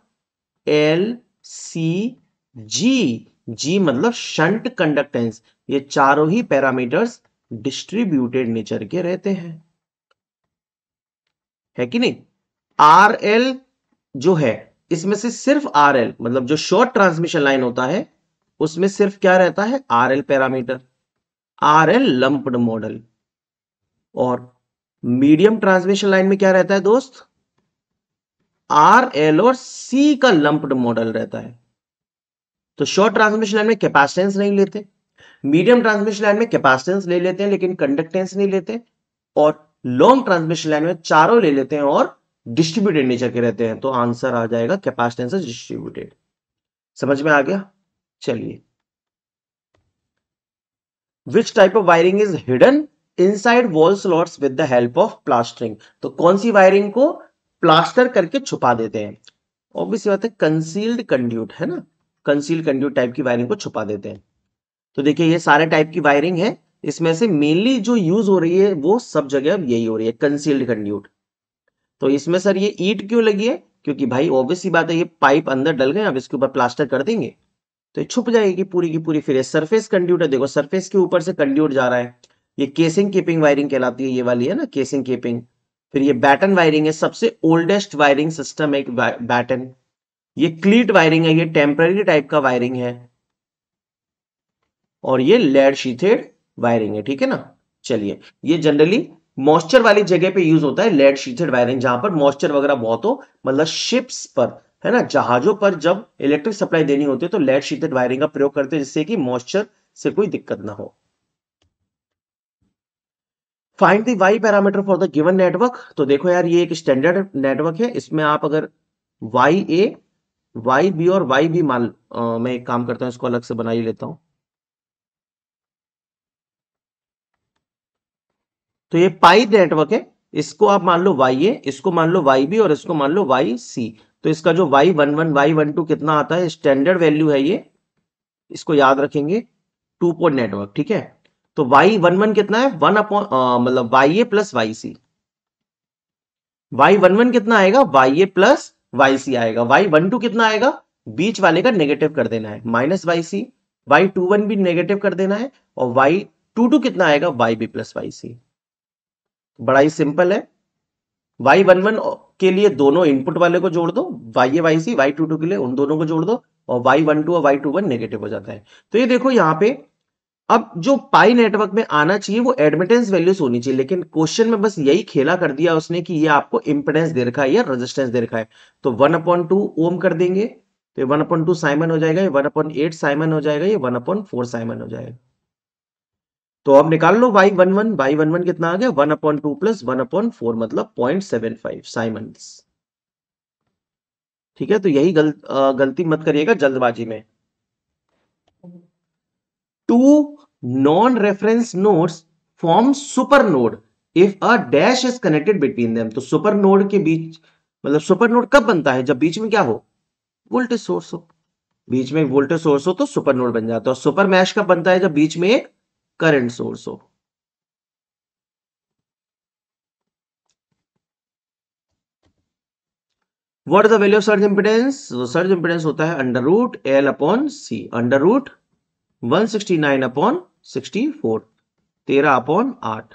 एल सी जी, जी मतलब शंट कंडक्टेंस, ये चारों ही पैरामीटर्स डिस्ट्रीब्यूटेड नेचर के रहते हैं, है कि नहीं। आर एल जो है, इसमें से सिर्फ आर एल मतलब जो शॉर्ट ट्रांसमिशन लाइन होता है उसमें सिर्फ क्या रहता है, R L parameter, R L lumped model. और मीडियम ट्रांसमिशन लाइन में क्या रहता है दोस्त, आर एल और सी का लंप्ड मॉडल रहता है। तो शॉर्ट ट्रांसमिशन लाइन में कैपेसिटेंस नहीं लेते, मीडियम ट्रांसमिशन लाइन में कैपेसिटेंस ले लेते हैं लेकिन कंडक्टेंस नहीं लेते, और लॉन्ग ट्रांसमिशन लाइन में चारों ले लेते हैं और डिस्ट्रीब्यूटेड नेचर के रहते हैं। तो आंसर आ जाएगा कैपेसिटेंस डिस्ट्रीब्यूटेड। समझ में आ गया? चलिए, विच type of wiring is hidden inside wall slots with the help of plastering. तो कौन सी वायरिंग को प्लास्टर करके छुपा देते हैं? ऑब्वियस बात है, कंसील्ड कंड्यूट, है ना, कंसील्ड कंड्यूट टाइप की वायरिंग को छुपा देते हैं। तो देखिए, ये सारे टाइप की वायरिंग है, इसमें से मेनली जो यूज हो रही है वो सब जगह यही हो रही है, कंसील्ड कंड्यूट। तो इसमें सर ये ईंट क्यों लगी है? क्योंकि भाई ऑब्वियस सी बात है, ये पाइप अंदर डल गए, अब इसके ऊपर प्लास्टर कर देंगे तो ये छुप जाएगी पूरी की पूरी। फिर ये सरफेस कंड्यूट है, देखो सरफेस के ऊपर से कंड्यूट जा रहा है, ये केसिंग कीपिंग वायरिंग कहलाती है, ये वाली है ना केसिंग कीपिंग। फिर ये बैटन वायरिंग है, सबसे ओल्डेस्ट वायरिंग सिस्टम है बैटन। ये क्लीट वायरिंग है, ये टेम्पररी टाइप का वायरिंग है, और ये लेड शीथेड वायरिंग है, ठीक है ना। चलिए, ये जनरली मॉइस्चर वाली जगह पे यूज होता है, लेड शीथेड वायरिंग, जहां पर मॉइस्चर वगैरह बहुत हो, मतलब शिप्स पर, है ना, जहाजों पर जब इलेक्ट्रिक सप्लाई देनी होती है तो लेड शीथेड वायरिंग का प्रयोग करते हैं, जिससे कि मॉइस्चर से कोई दिक्कत ना हो। Find the Y parameter for the given network. तो देखो यार, ये एक स्टैंडर्ड नेटवर्क है, इसमें आप अगर वाई ए, वाई बी और वाई बी मान, मैं एक काम करता हूं, इसको अलग से बना ही लेता हूं। तो ये पाई नेटवर्क है, इसको आप मान लो वाई ए, इसको मान लो वाई बी और इसको मान लो वाई सी। तो इसका जो y11 y12 कितना आता है, स्टैंडर्ड वैल्यू है ये, इसको याद रखेंगे, 2 पोर्ट नेटवर्क, ठीक है। तो y11 कितना है, 1 अपॉन मतलब वाई ए प्लस वाई सी। y11 कितना आएगा, वाई ए प्लस वाई सी आएगा। y12 कितना आएगा, बीच वाले का नेगेटिव कर देना है, माइनस वाई सी। y21 भी नेगेटिव कर देना है, और y22 कितना आएगा, Y B plus Y C. बड़ा ही सिंपल है। y11 के लिए दोनों इनपुट वाले को जोड़ दो, वाई ए वाई सी, y22 के लिए उन दोनों को जोड़ दो, और y12 और y21 नेगेटिव हो जाता है। तो ये देखो यहाँ पे, अब जो पाई नेटवर्क में आना चाहिए वो एडमिटेंस वैल्यूज होनी चाहिए, लेकिन क्वेश्चन में बस यही खेला कर दिया उसने कि ये आपको इंपेडेंस दे रखा है या रेजिस्टेंस दे रखा है। तो 1/2 ओम कर देंगे, तो 1/2 साइमन हो जाएगा, ये 1/8 साइमन हो जाएगा, ये 1/4 साइमन हो जाएगा। तो अब निकाल लो y11 कितना आ गया, 1/2 प्लस 1/4 मतलब 0.75 साइमंस। ठीक है, तो यही गलती मत करिएगा जल्दबाजी में। Two non reference nodes form super node if a dash is connected between them. तो सुपर नोड के बीच, मतलब सुपर नोड कब बनता है, जब बीच में क्या हो, वोल्टेज सोर्स हो। बीच में वोल्टेज सोर्स हो तो सुपर नोड बन जाता है। और सुपर मैश कब बनता है, जब बीच में एक करंट सोर्स हो। What is the value of surge impedance? Surge impedance होता है अंडर रूट एल अपॉन सी, अंडर रूट 169 अपॉन 64, 13/8।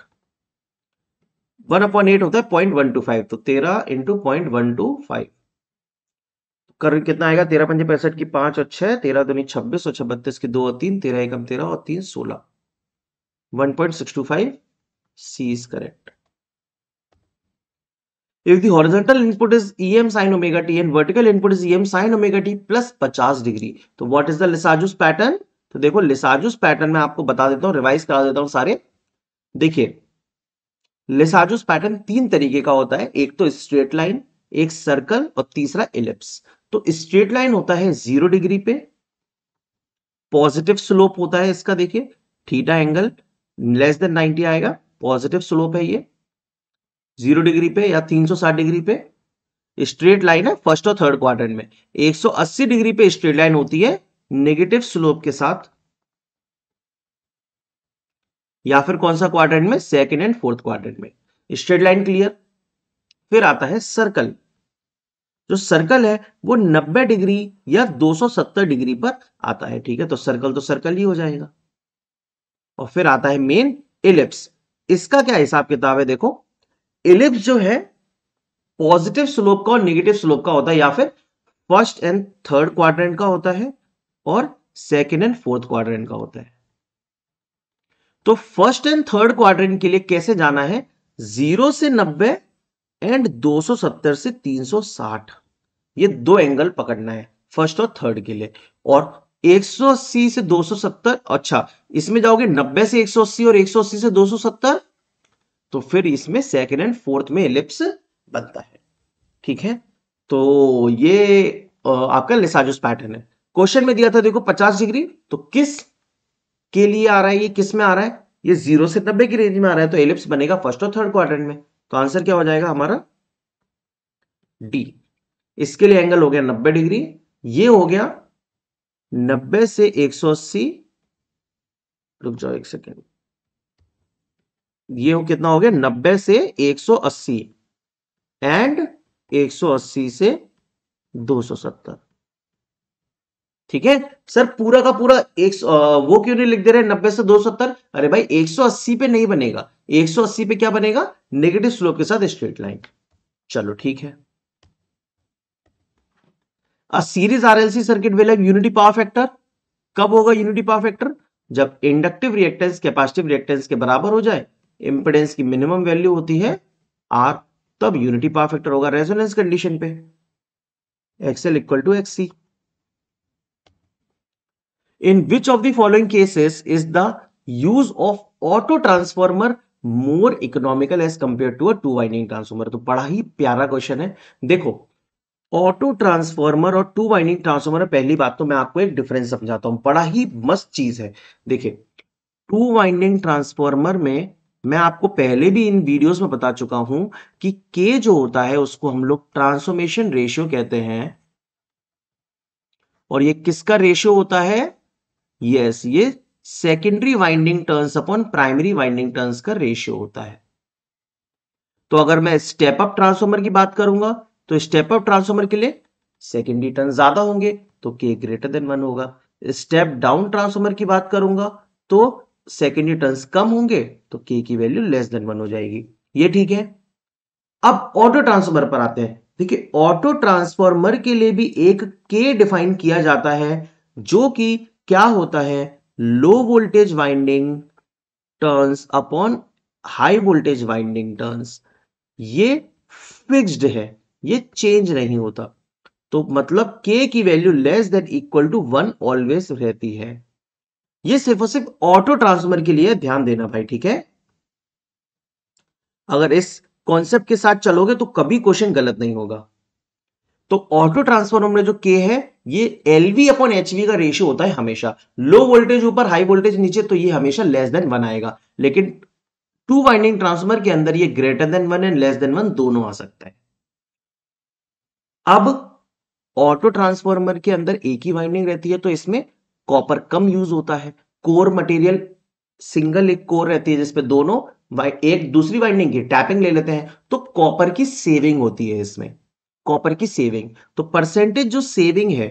1/8 होता है 0.125, तो 13 इंटू 0.125 कर कितना आएगा, 13 पंजे 65 की 5 और 6, 13 दूनी 26 और 6 32 की 2 और 3, 13 एकम 13 और 3 16, 1.625, C is correct. If the horizontal input is EM sin omega t and vertical input is EM sin omega t plus 50 degree, तो what is the Lissajous pattern? तो देखो Lissajous पैटर्न में आपको बता देता हूं, रिवाइज करा देता हूं सारे। देखिए, लेसार्जोस पैटर्न तीन तरीके का होता है, एक तो स्ट्रेट लाइन, एक सर्कल और तीसरा इलिप्स। तो स्ट्रेट लाइन होता है 0 डिग्री पे, पॉजिटिव स्लोप होता है इसका, देखिए थीटा एंगल लेस देन 90 आएगा, पॉजिटिव स्लोप है ये 0 डिग्री पे या 360 डिग्री पे। स्ट्रेट लाइन है फर्स्ट और थर्ड क्वाड्रेंट में। 180 डिग्री पे स्ट्रेट लाइन होती है नेगेटिव स्लोप के साथ, या फिर कौन सा क्वाड्रेंट में, सेकंड एंड फोर्थ क्वाड्रेंट में। Straight line clear. फिर आता है सर्कल। जो सर्कल है वो 90 डिग्री या 270 डिग्री पर आता है, ठीक है, तो सर्कल ही हो जाएगा। और फिर आता है मेन इलिप्स। इसका क्या हिसाब किताब है, देखो इलिप्स जो है पॉजिटिव स्लोप का और नेगेटिव स्लोप का होता है, या फिर फर्स्ट एंड थर्ड क्वाड्रेंट का होता है और सेकंड एंड फोर्थ क्वाड्रेंट का होता है। तो फर्स्ट एंड थर्ड क्वाड्रेंट के लिए कैसे जाना है, 0 से 90 एंड 270 से 360, ये दो एंगल पकड़ना है फर्स्ट और थर्ड के लिए। और 180 से 270, अच्छा इसमें जाओगे 90 से 180 और 180 से 270, तो फिर इसमें सेकंड एंड फोर्थ में इलिप्स बनता है, ठीक है। तो ये आपका लेसार्जोस पैटर्न है। क्वेश्चन में दिया था देखो 50 डिग्री, तो किस के लिए आ रहा है, ये किस में आ रहा है, ये 0 से 90 की रेंज में आ रहा है, तो एलिप्स बनेगा फर्स्ट और थर्ड क्वाड्रेंट में। तो आंसर क्या हो जाएगा हमारा, डी। इसके लिए एंगल हो गया 90 डिग्री, ये हो गया 90 से 180, रुक जाओ एक सेकेंड, ये कितना हो गया 90 से 180 एंड 180 से 270, ठीक है। सर पूरा का पूरा वो क्यों नहीं लिख दे रहे 90 से 270, अरे भाई 180 पे नहीं बनेगा, 180 पे क्या बनेगा, नेगेटिव स्लोप के साथ स्ट्रेट लाइन। चलो ठीक है। A series RLC circuit will have unity power factor. कब होगा यूनिटी पावर फैक्टर, जब इंडक्टिव रिएक्टेंस कैपेसिटिव रिएक्टेंस के बराबर हो जाए, इंपेडेंस की मिनिमम वैल्यू होती है आर, तब यूनिटी पावर फैक्टर होगा रेजोनेंस कंडीशन पे, XL equal to XC. In which of the following cases is the use of auto transformer more economical as compared to a two winding transformer? तो बड़ा ही प्यारा question है। देखो auto transformer और to winding transformer, पहली बात तो मैं आपको एक डिफरेंस समझाता हूं, बड़ा ही मस्त चीज है। देखिए टू वाइंडिंग ट्रांसफॉर्मर में मैं आपको पहले भी इन वीडियोस में बता चुका हूं कि के जो होता है उसको हम लोग ट्रांसफॉर्मेशन रेशियो कहते हैं, और ये किसका रेशियो होता है, यस ये secondary winding turns upon primary winding turns का रेशियो होता है। तो अगर मैं स्टेप अप ट्रांसफॉर्मर की बात करूंगा तो स्टेप अप ट्रांसफॉर्मर के लिए सेकेंडरी टर्न ज्यादा होंगे तो के ग्रेटर देन 1 होगा। स्टेप डाउन ट्रांसफॉर्मर की बात करूंगा तो सेकेंडरी टर्न्स कम होंगे तो के की वैल्यू लेस देन 1 हो जाएगी, ये ठीक है। अब ऑटो ट्रांसफॉर्मर पर आते हैं। देखिए ऑटो ट्रांसफॉर्मर के लिए भी एक के डिफाइन किया जाता है, जो कि क्या होता है, low voltage winding turns upon high voltage winding turns. ये फिक्स्ड है, ये चेंज नहीं होता, तो मतलब के की value less than equal to 1 always रहती है। ये सिर्फ और सिर्फ ऑटो ट्रांसफॉर्मर के लिए, ध्यान देना भाई, ठीक है। अगर इस कॉन्सेप्ट के साथ चलोगे तो कभी क्वेश्चन गलत नहीं होगा। तो ऑटो ट्रांसफॉर्मर में जो के है ये एलवी अपॉन एचवी का रेशियो होता है हमेशा, लो वोल्टेज ऊपर हाई वोल्टेज नीचे, तो ये हमेशा लेस देन 1 आएगा। लेकिन टू वाइंडिंग ट्रांसफॉर्मर के अंदर ये greater than 1 and less than 1 दोनों आ सकता है। अब ऑटो ट्रांसफॉर्मर के अंदर एक ही वाइंडिंग रहती है तो इसमें कॉपर कम यूज होता है, कोर मटेरियल सिंगल एक कोर रहती है जिसपे दोनों एक दूसरी वाइंडिंग की टैपिंग ले लेते हैं, तो कॉपर की सेविंग होती है इसमें, कॉपर की सेविंग। तो परसेंटेज जो सेविंग है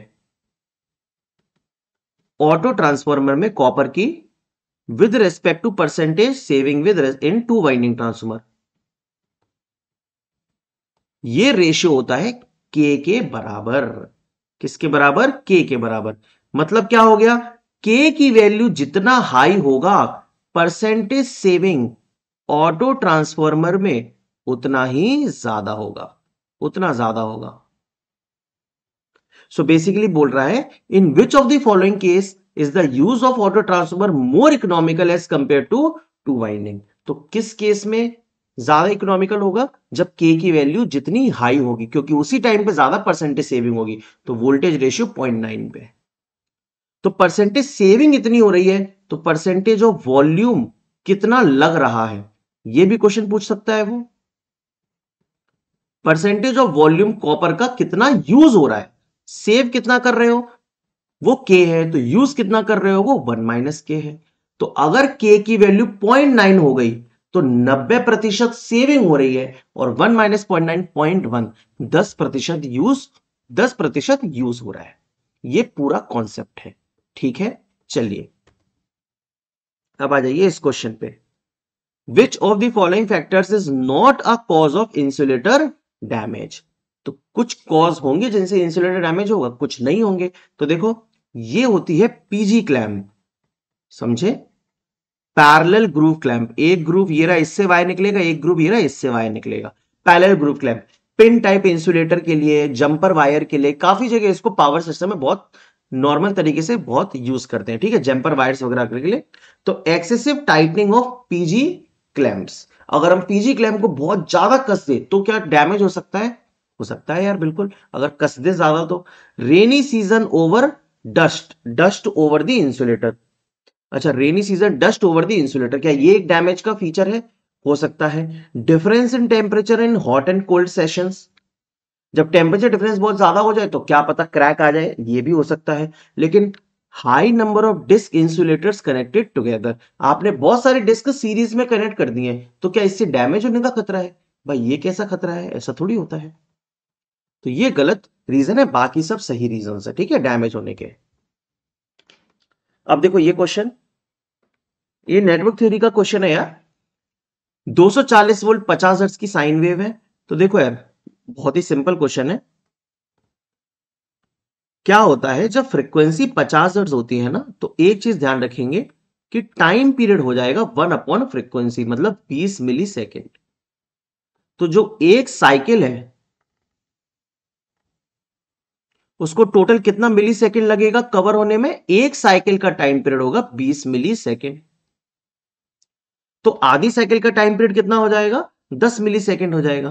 ऑटो ट्रांसफॉर्मर में कॉपर की with respect to percentage saving within two winding transformer, ये रेशियो होता है के बराबर। किसके बराबर, के बराबर। मतलब क्या हो गया, के की वैल्यू जितना हाई होगा परसेंटेज सेविंग ऑटो ट्रांसफॉर्मर में उतना ही ज्यादा होगा, उतना ज्यादा होगा। सो बेसिकली बोल रहा है in which of the following case is the use of auto transformer more economical as compare to two winding. तो किस केस में ज्यादा इकोनॉमिकल होगा जब के की वैल्यू जितनी हाई होगी, क्योंकि उसी टाइम पे ज्यादा परसेंटेज सेविंग होगी। तो वोल्टेज रेशियो 0.9 पे, तो परसेंटेज सेविंग इतनी हो रही है, तो परसेंटेज ऑफ वॉल्यूम कितना लग रहा है, यह भी क्वेश्चन पूछ सकता है वो। परसेंटेज ऑफ वॉल्यूम कॉपर का कितना यूज हो रहा है, सेव कितना कर रहे हो वो के है, तो यूज कितना कर रहे हो वो 1 - के है। तो अगर के की वैल्यू 0.9 हो गई तो 90% सेविंग हो रही है, और 1 - 0.9 0.1, 10% यूज हो रहा है। ये पूरा कॉन्सेप्ट है, ठीक है। चलिए अब आ जाइए इस क्वेश्चन पे। विच of the following factors is not a cause of insulator damage. तो कुछ कॉज होंगे जिनसे इंसुलेटर डैमेज होगा, कुछ नहीं होंगे। तो देखो, ये होती है पीजी क्लैंप, समझे, पैरेलल ग्रूव क्लैंप। एक ग्रूव ये रहा, इससे वायर निकलेगा, एक ग्रूव ये रहा, इससे वायर निकलेगा, parallel groove clamp. Pin type insulator के लिए, जंपर वायर के लिए, काफी जगह इसको पावर सिस्टम में बहुत नॉर्मल तरीके से बहुत यूज करते हैं, ठीक है, जंपर वायर्स वगैरह के लिए। तो excessive tightening of PG clamps, अगर हम पीजी क्लैंप को बहुत ज्यादा कस दे तो क्या डैमेज हो सकता है यार, बिल्कुल, अगर कस दे ज्यादा तो। Rainy season over dust, dust over the insulator. अच्छा, rainy season dust over the insulator, क्या ये एक डैमेज का फीचर है? हो सकता है। Difference in temperature in hot and cold sessions, जब टेम्परेचर डिफरेंस बहुत ज्यादा हो जाए तो क्या पता क्रैक आ जाए, ये भी हो सकता है। लेकिन high number of disc insulators connected together, आपने बहुत सारे डिस्क सीरीज में कनेक्ट कर दिए, तो क्या इससे डैमेज होने का खतरा है? भाई ये कैसा खतरा है, ऐसा थोड़ी होता है। तो ये गलत रीजन है, बाकी सब सही रीजन है, ठीक है, डैमेज होने के। अब देखो ये क्वेश्चन, ये नेटवर्क थ्योरी का क्वेश्चन है यार। 240 वोल्ट 50 हर्ट्ज की साइन वेव है। तो देखो यार, बहुत ही सिंपल क्वेश्चन है। क्या होता है जब फ्रीक्वेंसी 50 हर्ट्ज होती है ना, तो एक चीज ध्यान रखेंगे कि टाइम पीरियड हो जाएगा 1/फ्रीक्वेंसी, मतलब 20 मिली सेकेंड। तो जो एक साइकिल है उसको टोटल कितना मिली सेकेंड लगेगा कवर होने में? एक साइकिल का टाइम पीरियड होगा 20 मिली सेकेंड। तो आधी साइकिल का टाइम पीरियड कितना हो जाएगा? 10 मिली सेकेंड हो जाएगा।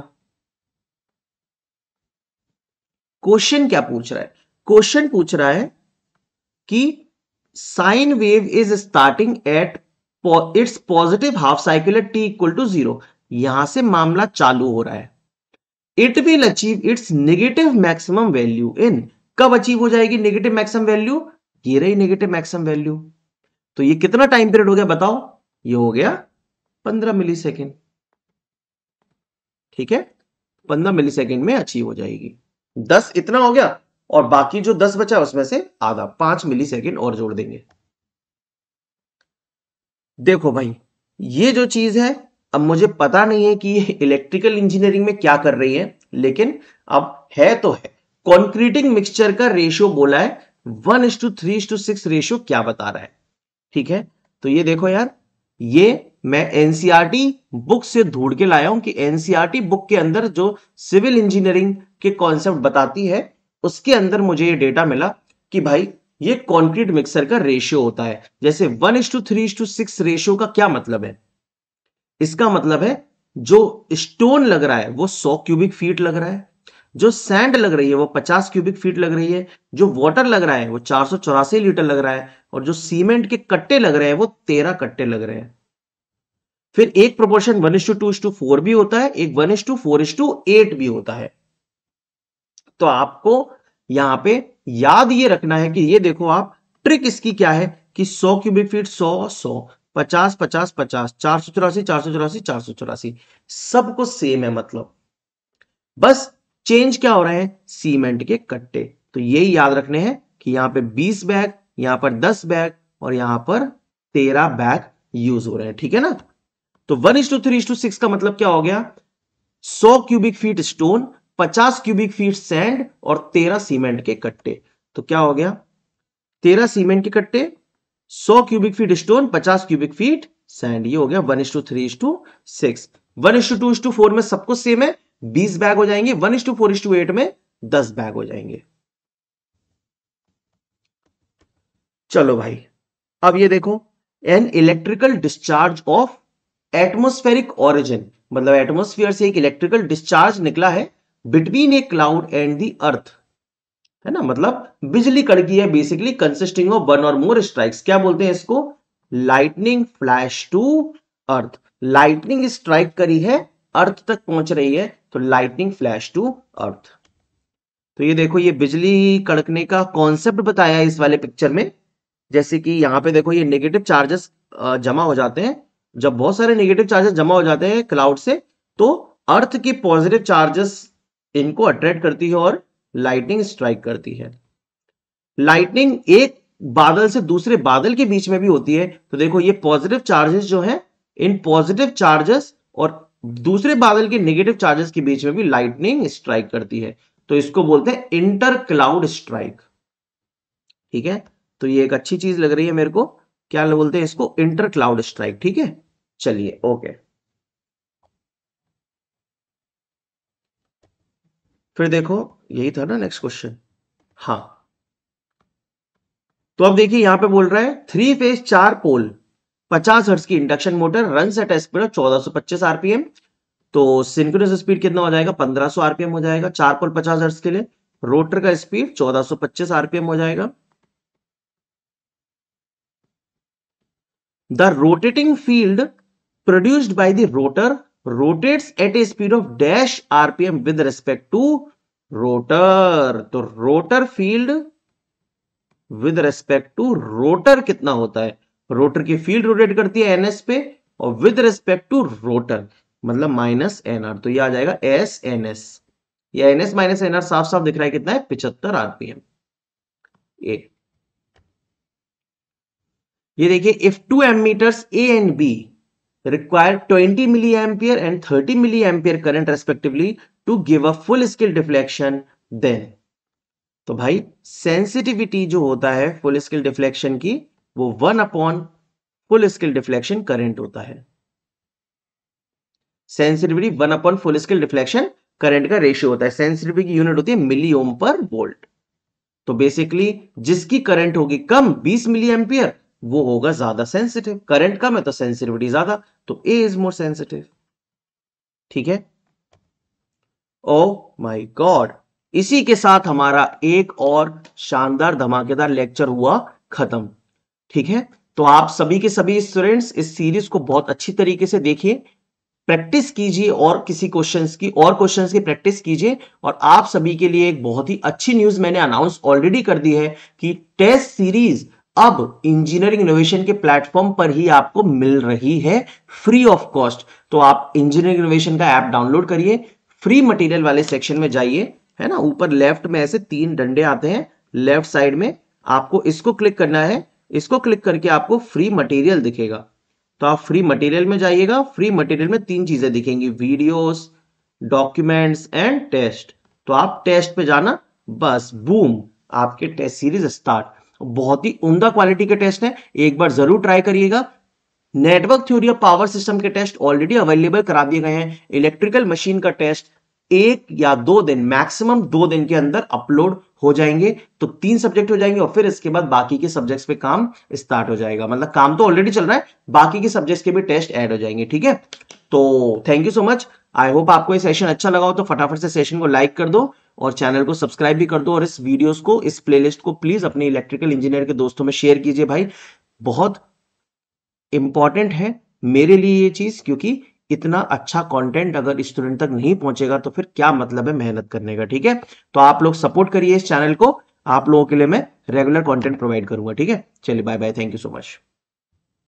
क्वेश्चन क्या पूछ रहा है? क्वेश्चन पूछ रहा है कि sine wave is starting at its positive half cycle at T equal to 0। यहां से मामला चालू हो रहा है। It will achieve its negative maximum value in, कब अचीव हो जाएगी नेगेटिव मैक्सिमम वैल्यू? ये रही नेगेटिव मैक्सिमम वैल्यू। तो ये कितना टाइम पीरियड हो गया बताओ? ये हो गया 15 मिली सेकेंड, ठीक है, 15 मिली सेकेंड में अचीव हो जाएगी। 10 इतना हो गया, और बाकी जो 10 बचा उसमें से आधा 5 मिली सेकेंड और जोड़ देंगे। देखो भाई, ये जो चीज है, अब मुझे पता नहीं है कि ये इलेक्ट्रिकल इंजीनियरिंग में क्या कर रही है, लेकिन अब है तो है। कॉन्क्रीटिंग मिक्सचर का रेशियो बोला है 1:3:6 रेशियो, क्या बता रहा है, ठीक है। तो ये देखो यार, ये मैं एनसीईआरटी बुक से ढूंढ के लाया हूं कि एनसीईआरटी बुक के अंदर जो सिविल इंजीनियरिंग के कॉन्सेप्ट बताती है, उसके अंदर मुझे ये डेटा मिला कि भाई ये कंक्रीट मिक्सर का रेशियो होता है। जैसे 1:3:6 रेशियो का क्या मतलब है? इसका मतलब है जो स्टोन लग रहा है वो 100 क्यूबिक फीट लग रहा है, जो सैंड लग रही है वो 50 क्यूबिक फीट लग रही है, जो वाटर लग रहा है वो 484 लीटर लग रहा है, और जो सीमेंट के कट्टे लग रहे हैं वो 13 कट्टे लग रहे हैं। फिर एक प्रोपोर्शन 1:2:4 भी होता है, एक 1:4:8 भी होता है। तो आपको यहां पे याद ये रखना है कि ये देखो आप, ट्रिक इसकी क्या है कि 100 क्यूबिक फीट 100 50 50 50 484 484 484 सबको सेम है, मतलब बस चेंज क्या हो रहे हैं? सीमेंट के कट्टे। तो यही याद रखने हैं कि यहां पे 20 बैग, यहां पर 10 बैग, और यहां पर 13 बैग यूज हो रहे हैं, ठीक है ना। तो 1:3:6 का मतलब क्या हो गया? 100 cubic feet stone, 50 cubic feet sand, और 13 सीमेंट के कट्टे। तो क्या हो गया? 13 सीमेंट के कट्टे, 100 cubic feet stone, 50 cubic feet sand, ये हो गया 1:3:6। 1:2:4 में सबको सेम है, 20 बैग हो जाएंगे। 1:4:8 में 10 बैग हो जाएंगे। चलो भाई, अब ये देखो, an electrical discharge of atmospheric origin, मतलब एटमॉस्फेयर से एक इलेक्ट्रिकल डिस्चार्ज निकला है between A cloud and the earth, है ना, मतलब बिजली कड़की है बेसिकली, कंसिस्टिंग ऑफ वन और मोर स्ट्राइक्स। क्या बोलते हैं इसको? Lightning flash to earth. Lightning strike करी है, अर्थ तक पहुंच रही है, तो लाइटनिंग फ्लैश टू अर्थ। तो ये देखो, ये बिजली कड़कने का कॉन्सेप्ट बताया है इस वाले पिक्चर में। जैसे कि यहां पे देखो, ये नेगेटिव चार्जेस जमा हो जाते हैं। जब बहुत सारे नेगेटिव चार्जेस जमा हो जाते हैं क्लाउड से, तो अर्थ की पॉजिटिव चार्जेस इनको अट्रैक्ट करती है और लाइटनिंग स्ट्राइक करती है। लाइटनिंग एक बादल से दूसरे बादल के बीच में भी होती है। तो देखो, ये पॉजिटिव चार्जेस जो है, इन पॉजिटिव चार्जेस और दूसरे बादल के नेगेटिव चार्जेस के बीच में भी लाइटनिंग स्ट्राइक करती है। तो इसको बोलते हैं इंटर क्लाउड स्ट्राइक। ठीक है, तो ये एक अच्छी चीज लग रही है मेरे को। क्या बोलते हैं इसको? Inter cloud strike. ठीक है, चलिए ओके। फिर देखो, यही था ना नेक्स्ट क्वेश्चन। हाँ, तो अब देखिए यहां पे बोल रहा है 3 फेज 4 पोल 50 हर्ट्ज की induction motor run at speed 1425 RPM. तो सिंक्रोनस स्पीड कितना हो जाएगा? 1500 आरपीएम हो जाएगा 4 पोल 50 हर्ट्ज के लिए। रोटर का स्पीड 1425 आरपीएम हो जाएगा। The rotating field produced by the rotor rotates at a speed of dash RPM with respect to rotor. तो rotor field with respect to rotor कितना होता है? रोटर की फील्ड रोटेट करती है एनएस पे, और विद रेस्पेक्ट टू रोटर मतलब माइनस एनआर। तो ये आ जाएगा एस एन एस। ये एनएस माइनस एनआर साफ साफ दिख रहा है, कितना है? 75 आरपीएम। ये देखिए, if 2 ammeters A and B require 20 milliampere and 30 milliampere current respectively to give a full scale deflection, then तो भाई सेंसिटिविटी जो होता है फुल स्केल डिफ्लेक्शन की, वो 1 upon full scale deflection current होता है। Sensitivity 1 upon full scale deflection current का रेशियो होता है। सेंसिटिविटी की यूनिट होती है मिली ओम पर वोल्ट। तो बेसिकली जिसकी करंट होगी कम 20 मिली एम्पियर, वो होगा ज्यादा सेंसिटिव। करंट कम है तो सेंसिटिविटी ज्यादा, तो ए इज मोर सेंसिटिव। ठीक है, ओ माय गॉड, इसी के साथ हमारा एक और शानदार धमाकेदार लेक्चर हुआ खत्म। ठीक है, तो आप सभी के सभी स्टूडेंट्स इस सीरीज को बहुत अच्छी तरीके से देखिए, प्रैक्टिस कीजिए, और किसी क्वेश्चंस की प्रैक्टिस कीजिए। और आप सभी के लिए एक बहुत ही अच्छी न्यूज मैंने अनाउंस ऑलरेडी कर दी है कि टेस्ट सीरीज अब इंजीनियरिंग इनोवेशन के प्लेटफॉर्म पर ही आपको मिल रही है फ्री ऑफ कॉस्ट। तो आप इंजीनियरिंग इनोवेशन का ऐप डाउनलोड करिए, फ्री मटेरियल वाले सेक्शन में जाइए, है ना, ऊपर लेफ्ट में ऐसे 3 डंडे आते हैं लेफ्ट साइड में, आपको इसको क्लिक करना है। इसको क्लिक करके आपको फ्री मटेरियल दिखेगा, तो आप फ्री मटेरियल में जाइएगा। फ्री मटेरियल में 3 चीजें दिखेंगी, वीडियोस, डॉक्यूमेंट्स एंड टेस्ट। तो आप टेस्ट पे जाना, बस बूम, आपके टेस्ट सीरीज स्टार्ट। बहुत ही उम्दा क्वालिटी के टेस्ट हैं, एक बार जरूर ट्राई करिएगा। Network theory of power system के टेस्ट ऑलरेडी अवेलेबल करा दिए गए हैं। इलेक्ट्रिकल मशीन का टेस्ट 1 या 2 दिन, मैक्सिमम 2 दिन के अंदर अपलोड हो जाएंगे। तो 3 सब्जेक्ट हो जाएंगे, और फिर इसके बाद बाकी के सब्जेक्ट्स पे काम स्टार्ट हो जाएगा। मतलब काम तो ऑलरेडी चल रहा है, बाकी के सब्जेक्ट्स के भी टेस्ट ऐड हो जाएंगे। ठीक है, तो thank you so much. I hope आपको ये सेशन अच्छा लगा हो, तो फटाफट से सेशन को लाइक कर दो और चैनल को सब्सक्राइब भी कर दो, और इस वीडियोस को, इस प्लेलिस्ट को प्लीज अपने इलेक्ट्रिकल इंजीनियर के दोस्तों में शेयर कीजिए भाई। बहुत इंपॉर्टेंट है मेरे लिए ये चीज, क्योंकि इतना अच्छा कंटेंट अगर स्टूडेंट तक नहीं पहुंचेगा तो फिर क्या मतलब है मेहनत करने का। ठीक है, तो आप लोग सपोर्ट करिए इस चैनल को, आप लोगों के लिए मैं रेगुलर कंटेंट प्रोवाइड करूंगा। ठीक है, चलिए bye bye, thank you so much.